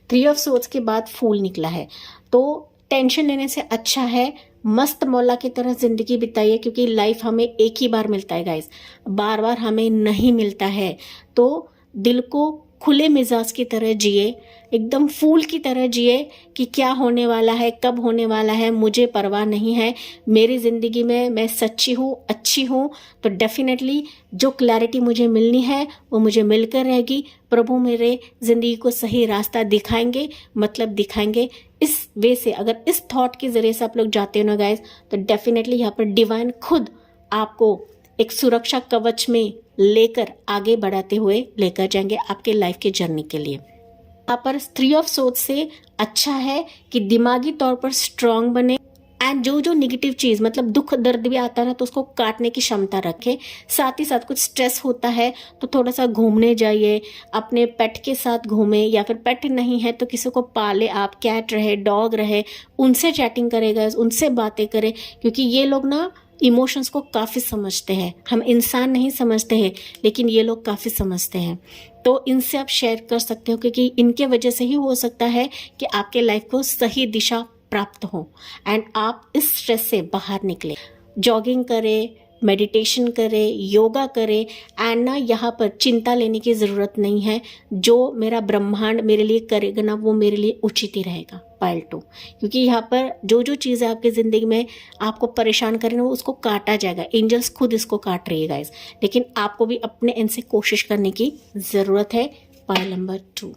3 ऑफ सोर्ड्स के बाद फूल निकला है, तो टेंशन लेने से अच्छा है मस्त मौला की तरह जिंदगी बिताइए, क्योंकि लाइफ हमें एक ही बार मिलता है गाइस, बार बार हमें नहीं मिलता है। तो दिल को खुले मिजाज की तरह जिए, एकदम फूल की तरह जिए कि क्या होने वाला है, कब होने वाला है, मुझे परवाह नहीं है। मेरी ज़िंदगी में मैं सच्ची हूँ, अच्छी हूँ, तो डेफिनेटली जो क्लैरिटी मुझे मिलनी है वो मुझे मिलकर रहेगी। प्रभु मेरे ज़िंदगी को सही रास्ता दिखाएंगे, मतलब दिखाएंगे। इस वे से, अगर इस थॉट के जरिए से आप लोग जाते हो ना गाइस, तो डेफिनेटली यहाँ पर डिवाइन खुद आपको एक सुरक्षा कवच में लेकर आगे बढ़ाते हुए लेकर जाएंगे आपके लाइफ के जर्नी के लिए। यहाँ पर 3 ऑफ सोर्स से अच्छा है कि दिमागी तौर पर स्ट्रांग बने एंड जो निगेटिव चीज मतलब दुख दर्द भी आता है ना, तो उसको काटने की क्षमता रखें। साथ ही साथ कुछ स्ट्रेस होता है तो थोड़ा सा घूमने जाइए, अपने पेट के साथ घूमें, या फिर पेट नहीं है तो किसी को पाले आप, कैट रहे, डॉग रहे, उनसे चैटिंग करेगा, उनसे बातें करें, क्योंकि ये लोग ना इमोशंस को काफ़ी समझते हैं। हम इंसान नहीं समझते हैं, लेकिन ये लोग काफ़ी समझते हैं। तो इनसे आप शेयर कर सकते हो, क्योंकि इनके वजह से ही हो सकता है कि आपके लाइफ को सही दिशा प्राप्त हो एंड आप इस स्ट्रेस से बाहर निकले। जॉगिंग करें, मेडिटेशन करें, योगा करें एंड ना यहाँ पर चिंता लेने की ज़रूरत नहीं है। जो मेरा ब्रह्मांड मेरे लिए करेगा ना, वो मेरे लिए उचित ही रहेगा। पाइल 2, क्योंकि यहाँ पर जो चीज़ें आपकी ज़िंदगी में आपको परेशान करें ना, वो उसको काटा जाएगा। एंजल्स खुद इसको काट रही है गाइस, लेकिन आपको भी अपने एंड से कोशिश करने की ज़रूरत है। Pile number 2।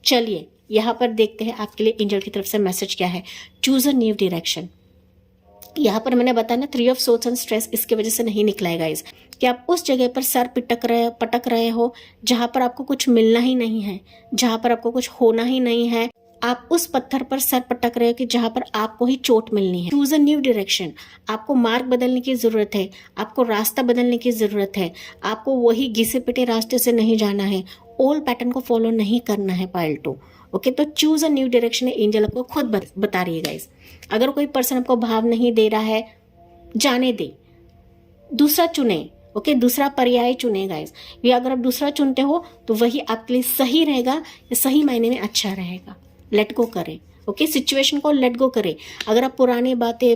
चलिए यहाँ पर देखते हैं आपके लिए एंजल की तरफ से मैसेज क्या है। Choose a new direction. यहाँ पर मैंने बताया ना 3 ऑफ सोर्स एंड स्ट्रेस इसके वजह से नहीं निकला है गाइस, कि आप उस जगह पर सर पटक रहे हो जहाँ पर आपको कुछ मिलना ही नहीं है, जहाँ पर आपको कुछ होना ही नहीं है। आप उस पत्थर पर सर पटक रहे हो कि जहाँ पर आपको ही चोट मिलनी है। Choose a new direction. आपको मार्ग बदलने की जरूरत है, आपको रास्ता बदलने की जरूरत है। आपको वही घिसे पिटे रास्ते से नहीं जाना है, ओल्ड पैटर्न को फॉलो नहीं करना है। पाइल 2। ओके, तो choose a new direction angel आपको खुद बता रही है गाइस। अगर कोई पर्सन आपको भाव नहीं दे रहा है, जाने दे, दूसरा चुने। ओके, दूसरा पर्याय चुने गाइस। या अगर आप दूसरा चुनते हो तो वही आपके लिए सही रहेगा, सही मायने में अच्छा रहेगा। लेट गो करें। ओके, सिचुएशन को लेट गो करें। अगर आप पुरानी बातें,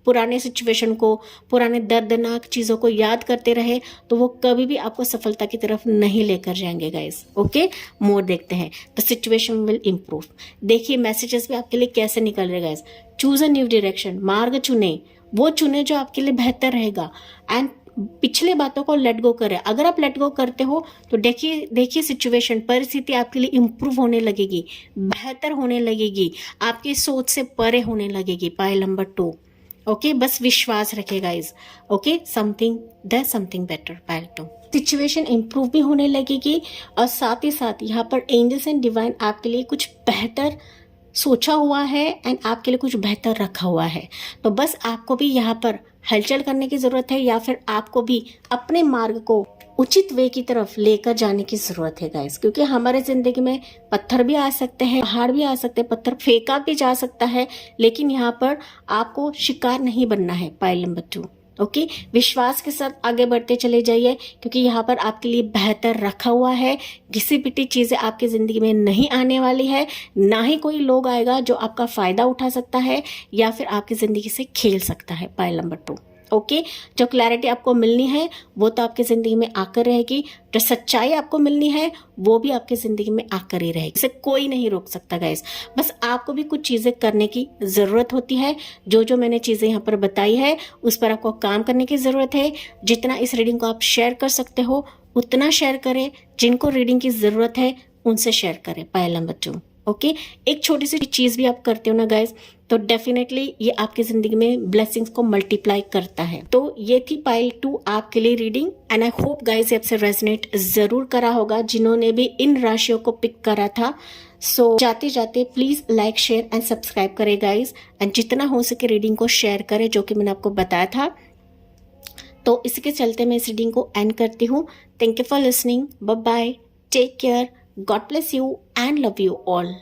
पुराने सिचुएशन को, पुराने दर्दनाक चीज़ों को याद करते रहे तो वो कभी भी आपको सफलता की तरफ नहीं लेकर जाएंगे गाइस। ओके, मोर देखते हैं। The situation will improve. देखिए मैसेजेस भी आपके लिए कैसे निकल रहे guys. Choose a new direction. मार्ग चुने, वो चुने जो आपके लिए बेहतर रहेगा एंड पिछले बातों को लेट गो करें। अगर आप लेट गो करते हो तो देखिए सिचुएशन, परिस्थिति आपके लिए इम्प्रूव होने लगेगी, बेहतर होने लगेगी, आपकी सोच से परे होने लगेगी। Pile number 2। ओके, बस विश्वास रखेगा इस। Okay, something better. Pile 2। Situation improve भी होने लगेगी और साथ ही साथ यहाँ पर एंजल्स एंड डिवाइन आपके लिए कुछ बेहतर सोचा हुआ है एंड आपके लिए कुछ बेहतर रखा हुआ है। तो बस आपको भी यहाँ पर हलचल करने की जरूरत है, या फिर आपको भी अपने मार्ग को उचित वे की तरफ लेकर जाने की जरूरत है गाइस। क्योंकि हमारे जिंदगी में पत्थर भी आ सकते हैं, पहाड़ भी आ सकते हैं, पत्थर फेंका भी जा सकता है, लेकिन यहाँ पर आपको शिकार नहीं बनना है। Pile number 2। ओके, विश्वास के साथ आगे बढ़ते चले जाइए, क्योंकि यहाँ पर आपके लिए बेहतर रखा हुआ है। घिसी पिटी चीजें आपकी जिंदगी में नहीं आने वाली है, ना ही कोई लोग आएगा जो आपका फायदा उठा सकता है या फिर आपकी जिंदगी से खेल सकता है। Pile number 2। ओके, जो क्लैरिटी आपको मिलनी है वो तो आपकी जिंदगी में आकर रहेगी, जो सच्चाई आपको मिलनी है वो भी आपकी जिंदगी में आकर ही रहेगी। इसे कोई नहीं रोक सकता गाइस। बस आपको भी कुछ चीजें करने की जरूरत होती है। जो मैंने चीजें यहाँ पर बताई है उस पर आपको काम करने की जरूरत है। जितना इस रीडिंग को आप शेयर कर सकते हो उतना शेयर करें। जिनको रीडिंग की जरूरत है उनसे शेयर करें। Pile number 2। ओके, एक छोटी सी चीज भी आप करते हो ना गाइस, तो डेफिनेटली ये आपकी जिंदगी में ब्लेसिंग्स को मल्टीप्लाई करता है। तो ये थी पाइल 2 आपके लिए reading and I hope guys आपसे रेजोनेट जरूर करा होगा जिन्होंने भी इन राशियों को पिक करा था। सो जाते जाते please like, share and subscribe करें गाइस, एंड जितना हो सके रीडिंग को शेयर करें जो कि मैंने आपको बताया था। तो इसके चलते मैं इस रीडिंग को एंड करती हूँ। Thank you for listening. Bye bye, take care, God bless you and love you all.